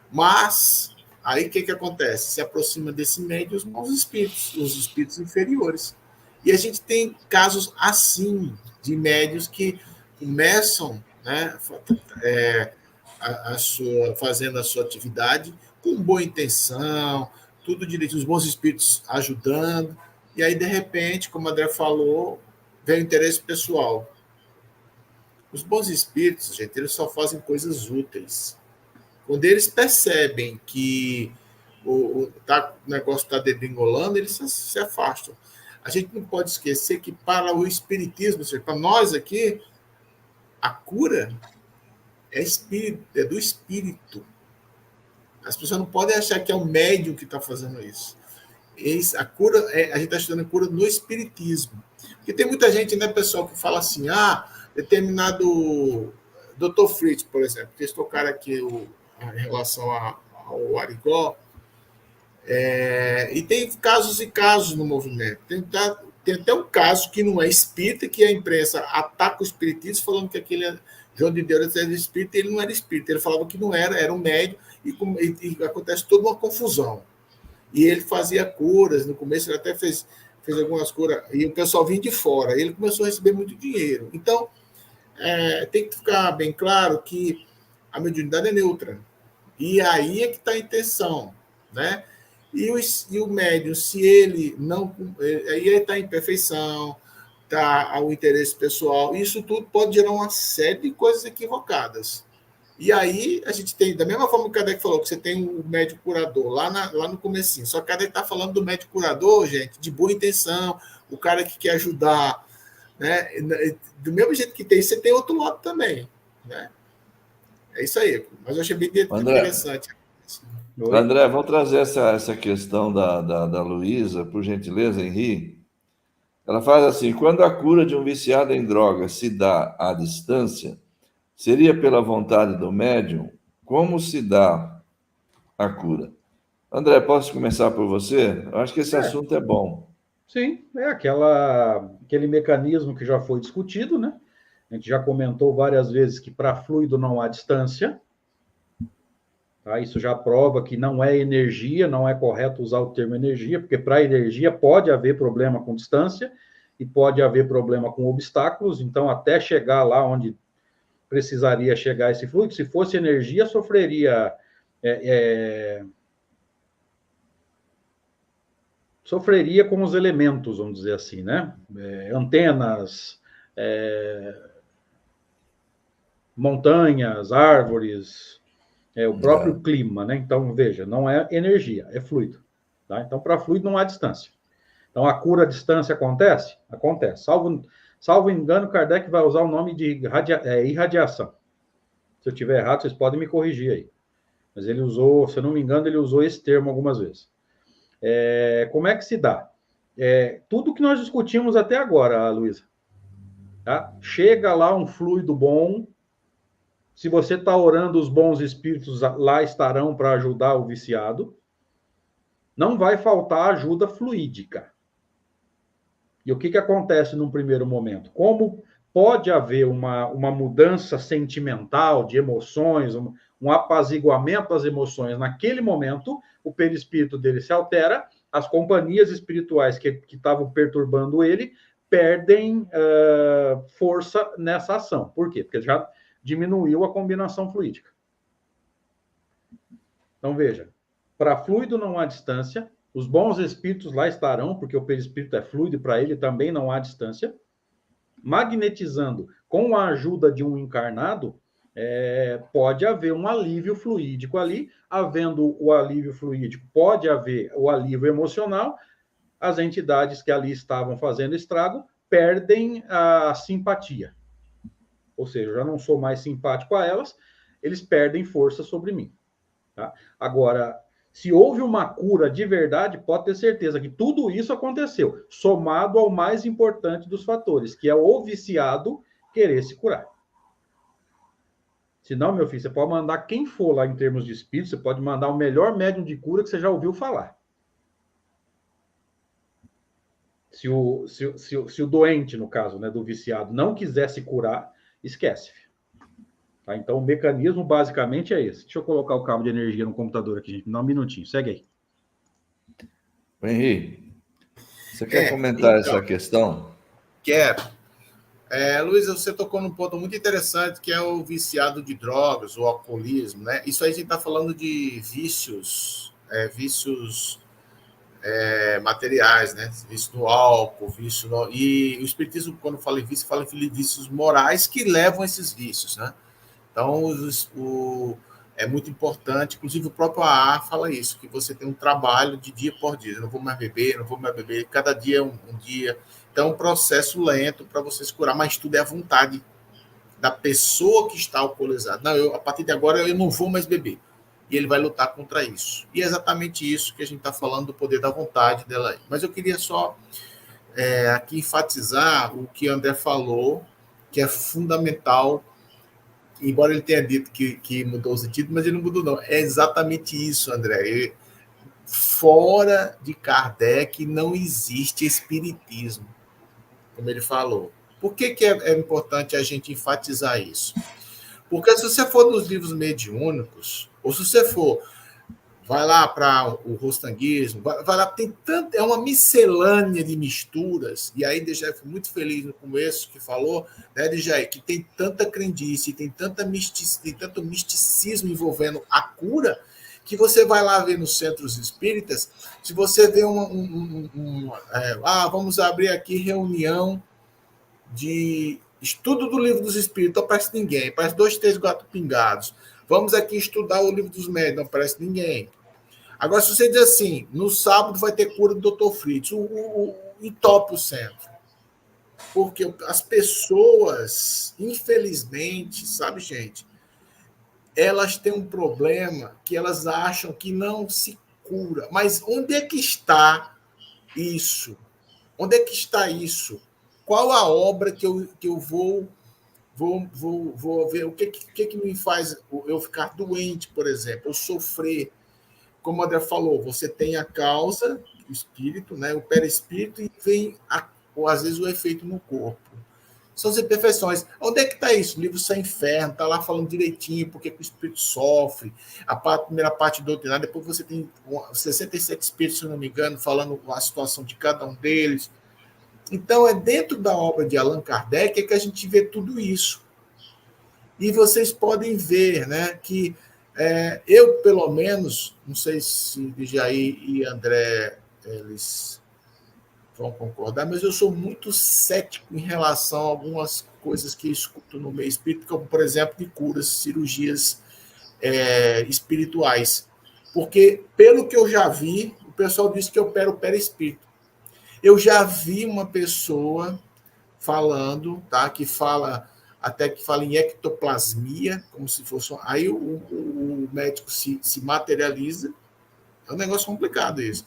Mas, aí o que acontece? Se aproxima desse médium os bons espíritos, os espíritos inferiores. E a gente tem casos assim, de médiuns que começam, né, fazendo a sua atividade com boa intenção, tudo direito, os bons espíritos ajudando, e aí, de repente, como o André falou, vem o interesse pessoal. Os bons espíritos, gente, eles só fazem coisas úteis. Quando eles percebem que o negócio está degringolando, eles se afastam. A gente não pode esquecer que para o espiritismo, para nós aqui, a cura é do espírito. As pessoas não podem achar que é o médium que está fazendo isso. A cura, a gente está estudando a cura no espiritismo. Porque tem muita gente, né, pessoal, que fala assim, determinado Dr. Fritz, por exemplo, que eles tocaram aqui em relação ao Arigó, e tem casos e casos no movimento. Tem até um caso que não é espírita, que a imprensa ataca o espiritismo falando que aquele João de Deus era espírita, e ele não era espírita. Ele falava que não era um médium, e acontece toda uma confusão. E ele fazia curas, no começo ele até fez algumas curas, e o pessoal vinha de fora, e ele começou a receber muito dinheiro. Então, tem que ficar bem claro que a mediunidade é neutra. E aí é que está a intenção, né? E o médium, se ele não... Aí está em perfeição, está o interesse pessoal, isso tudo pode gerar uma série de coisas equivocadas. E aí a gente tem, da mesma forma que o Kardec falou, que você tem o médico curador lá no comecinho, só que o Kardec está falando do médico curador, gente, de boa intenção, o cara que quer ajudar, né? Do mesmo jeito que tem, você tem outro lado também, né? É isso aí, mas eu achei bem interessante. André, vamos trazer essa questão da Luísa, por gentileza, Henri. Ela faz assim: quando a cura de um viciado em drogas se dá à distância, seria pela vontade do médium? Como se dá a cura? André, posso começar por você? Eu acho que esse assunto é bom. Sim, é aquele mecanismo que já foi discutido, né? A gente já comentou várias vezes que para fluido não há distância. Tá? Isso já prova que não é energia, não é correto usar o termo energia, porque para energia pode haver problema com distância e pode haver problema com obstáculos. Então, até chegar lá onde precisaria chegar esse fluido, se fosse energia, sofreria com os elementos, vamos dizer assim, né? Antenas, montanhas, árvores, o próprio clima, né? Então, veja, não é energia, é fluido. Tá? Então, para fluido não há distância. Então, a cura à distância acontece? Acontece. Salvo engano, Kardec vai usar o nome de irradiação. Se eu estiver errado, vocês podem me corrigir aí. Mas ele usou, se eu não me engano, ele usou esse termo algumas vezes. Como é que se dá? Tudo que nós discutimos até agora, Luísa. Tá? Chega lá um fluido bom. Se você está orando, os bons espíritos lá estarão para ajudar o viciado. Não vai faltar ajuda fluídica. E o que acontece num primeiro momento? Como pode haver uma mudança sentimental, de emoções, um apaziguamento das emoções naquele momento, o perispírito dele se altera, as companhias espirituais que estavam perturbando ele perdem força nessa ação. Por quê? Porque já diminuiu a combinação fluídica. Então, veja, para fluido não há distância, os bons espíritos lá estarão, porque o perispírito é fluido e para ele também não há distância. Magnetizando com a ajuda de um encarnado, pode haver um alívio fluídico ali. Havendo o alívio fluídico, pode haver o alívio emocional. As entidades que ali estavam fazendo estrago perdem a simpatia. Ou seja, eu já não sou mais simpático a elas, eles perdem força sobre mim. Tá? Agora, se houve uma cura de verdade, pode ter certeza que tudo isso aconteceu, somado ao mais importante dos fatores, que é o viciado querer se curar. Se não, meu filho, você pode mandar quem for lá em termos de espírito, você pode mandar o melhor médium de cura que você já ouviu falar. Se o doente, no caso, né, do viciado, não quiser se curar, esquece. Tá? Então, o mecanismo basicamente é esse. Deixa eu colocar o cabo de energia no computador aqui, gente. Me dá um minutinho. Segue aí. Henri, você quer comentar essa questão? Quero. Luiz, você tocou num ponto muito interessante, que é o viciado de drogas, o alcoolismo, né? Isso aí a gente está falando de vícios, materiais, né? Vício no álcool, e o espiritismo, quando fala em vícios morais que levam a esses vícios, né? Então, é muito importante, inclusive o próprio AA fala isso, que você tem um trabalho de dia por dia. Eu não vou mais beber, não vou mais beber, cada dia é um dia. Então, é um processo lento para você se curar, mas tudo é a vontade da pessoa que está alcoolizada. Não, a partir de agora eu não vou mais beber. E ele vai lutar contra isso. E é exatamente isso que a gente está falando do poder da vontade dela aí. Mas eu queria só aqui enfatizar o que o André falou, que é fundamental, embora ele tenha dito que mudou o sentido, mas ele não mudou, não. É exatamente isso, André. Fora de Kardec não existe espiritismo, como ele falou. Por que é importante a gente enfatizar isso? Porque se você for nos livros mediúnicos, ou se você for, vai lá para o rostanguismo, vai lá, tem tanto, é uma miscelânea de misturas, e aí Dejaí foi muito feliz no começo que falou, né, Dejaí, que tem tanta crendice, tem tanto misticismo envolvendo a cura, que você vai lá ver nos centros espíritas, se você vê vamos abrir aqui reunião de estudo do Livro dos Espíritos, não aparece ninguém, aparece 2, 3 gatos pingados. Vamos aqui estudar o Livro dos Médiuns, não aparece ninguém. Agora, se você diz assim, no sábado vai ter cura do Dr. Fritz, entope o centro. Porque as pessoas, infelizmente, sabe, gente, elas têm um problema que elas acham que não se cura. Mas onde é que está isso? Onde é que está isso? Qual a obra que eu vou ver? O que me faz eu ficar doente, por exemplo? Eu sofrer. Como o André falou, você tem a causa, o espírito, né, o perispírito, e vem, às vezes, o efeito no corpo. São as imperfeições. Onde é que está isso? O livro Sem Inferno, está lá falando direitinho porque o espírito sofre. Primeira parte doutrinária, depois você tem 67 espíritos, se não me engano, falando a situação de cada um deles. Então, é dentro da obra de Allan Kardec que a gente vê tudo isso. E vocês podem ver, né, que eu, pelo menos, não sei se Jair e André eles vão concordar, mas eu sou muito cético em relação a algumas coisas que escuto no meio espírita, como, por exemplo, de curas, cirurgias espirituais. Porque, pelo que eu já vi, o pessoal diz que opera o perispírito. Eu já vi uma pessoa falando, tá, que fala em ectoplasmia, como se fosse. Aí o médico se materializa. É um negócio complicado isso.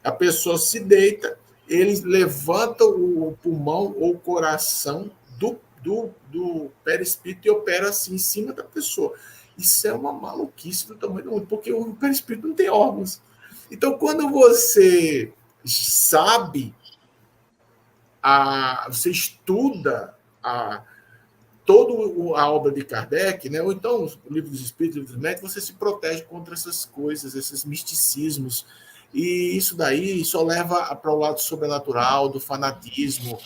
A pessoa se deita, ele levanta o pulmão ou o coração do perispírito e opera assim em cima da pessoa. Isso é uma maluquice do tamanho do mundo, porque o perispírito não tem órgãos. Então, quando você sabe, você estuda toda a obra de Kardec, né? Ou então o Livro dos Espíritos, o Livro dos Médicos, você se protege contra essas coisas, esses misticismos. E isso daí só leva para o lado sobrenatural, do fanatismo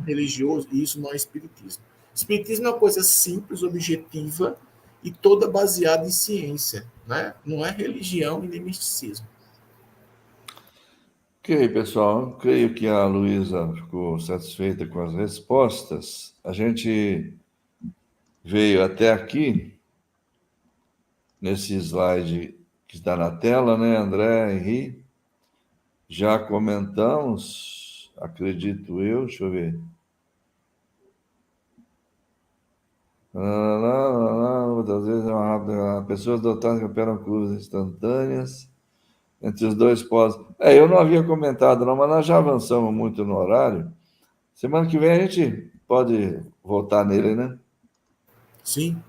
religioso, e isso não é espiritismo. Espiritismo é uma coisa simples, objetiva e toda baseada em ciência, né? Não é religião e nem misticismo. Ok, pessoal, creio que a Luísa ficou satisfeita com as respostas. A gente veio até aqui, nesse slide que está na tela, né, André, Henri? Já comentamos, acredito eu, deixa eu ver. Muitas vezes pessoas dotadas que operam curas instantâneas entre os dois pós. Eu não havia comentado, não, mas nós já avançamos muito no horário. Semana que vem a gente pode voltar nele, né? Sim.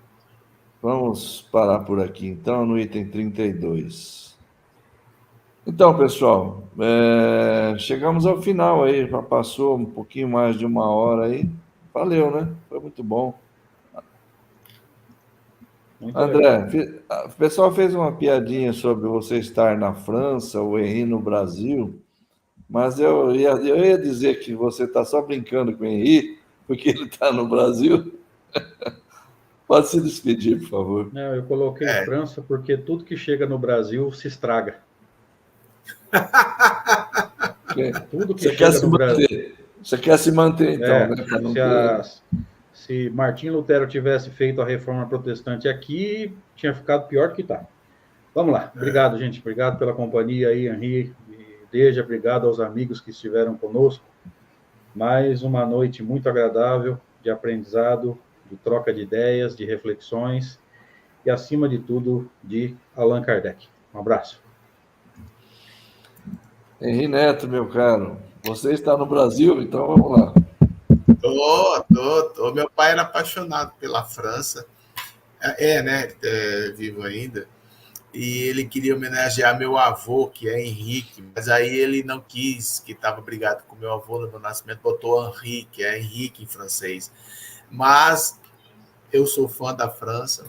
Vamos parar por aqui, então, no item 32. Então, pessoal, chegamos ao final aí, já passou um pouquinho mais de 1 hora aí. Valeu, né? Foi muito bom. Muito André, legal. o pessoal fez uma piadinha sobre você estar na França, o Henri no Brasil, mas eu ia dizer que você está só brincando com o Henri, porque ele está no Brasil. Pode se despedir, por favor. Não, eu coloquei França porque tudo que chega no Brasil se estraga. Tudo que chega no Brasil. Você quer se manter, então, né? Se Martim Lutero tivesse feito a reforma protestante aqui, tinha ficado pior do que está. Vamos lá. Obrigado, gente. Obrigado pela companhia aí, Henri e Deja. Obrigado aos amigos que estiveram conosco. Mais uma noite muito agradável de aprendizado, de troca de ideias, de reflexões e, acima de tudo, de Allan Kardec. Um abraço. Henri Neto, meu caro, você está no Brasil, então vamos lá. Tô. Meu pai era apaixonado pela França. Né? Vivo ainda. E ele queria homenagear meu avô, que é Henrique, mas aí ele não quis, que estava brigado com meu avô no meu nascimento, botou Henri, que é Henrique em francês. Mas eu sou fã da França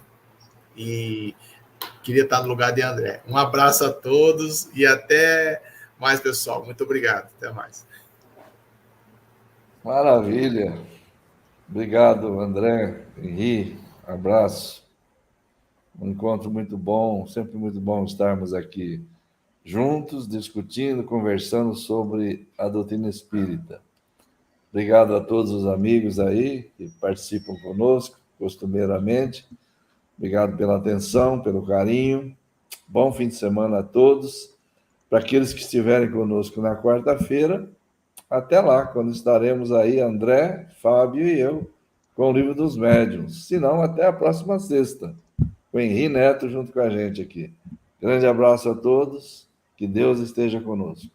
e queria estar no lugar de André. Um abraço a todos e até mais, pessoal. Muito obrigado. Até mais. Maravilha. Obrigado, André, Henri. Abraço. Um encontro muito bom, sempre muito bom estarmos aqui juntos, discutindo, conversando sobre a doutrina espírita. Obrigado a todos os amigos aí que participam conosco, costumeiramente. Obrigado pela atenção, pelo carinho. Bom fim de semana a todos. Para aqueles que estiverem conosco na quarta-feira, até lá, quando estaremos aí, André, Fábio e eu, com o Livro dos Médiuns. Se não, até a próxima sexta, com Henri Neto junto com a gente aqui. Grande abraço a todos, que Deus esteja conosco.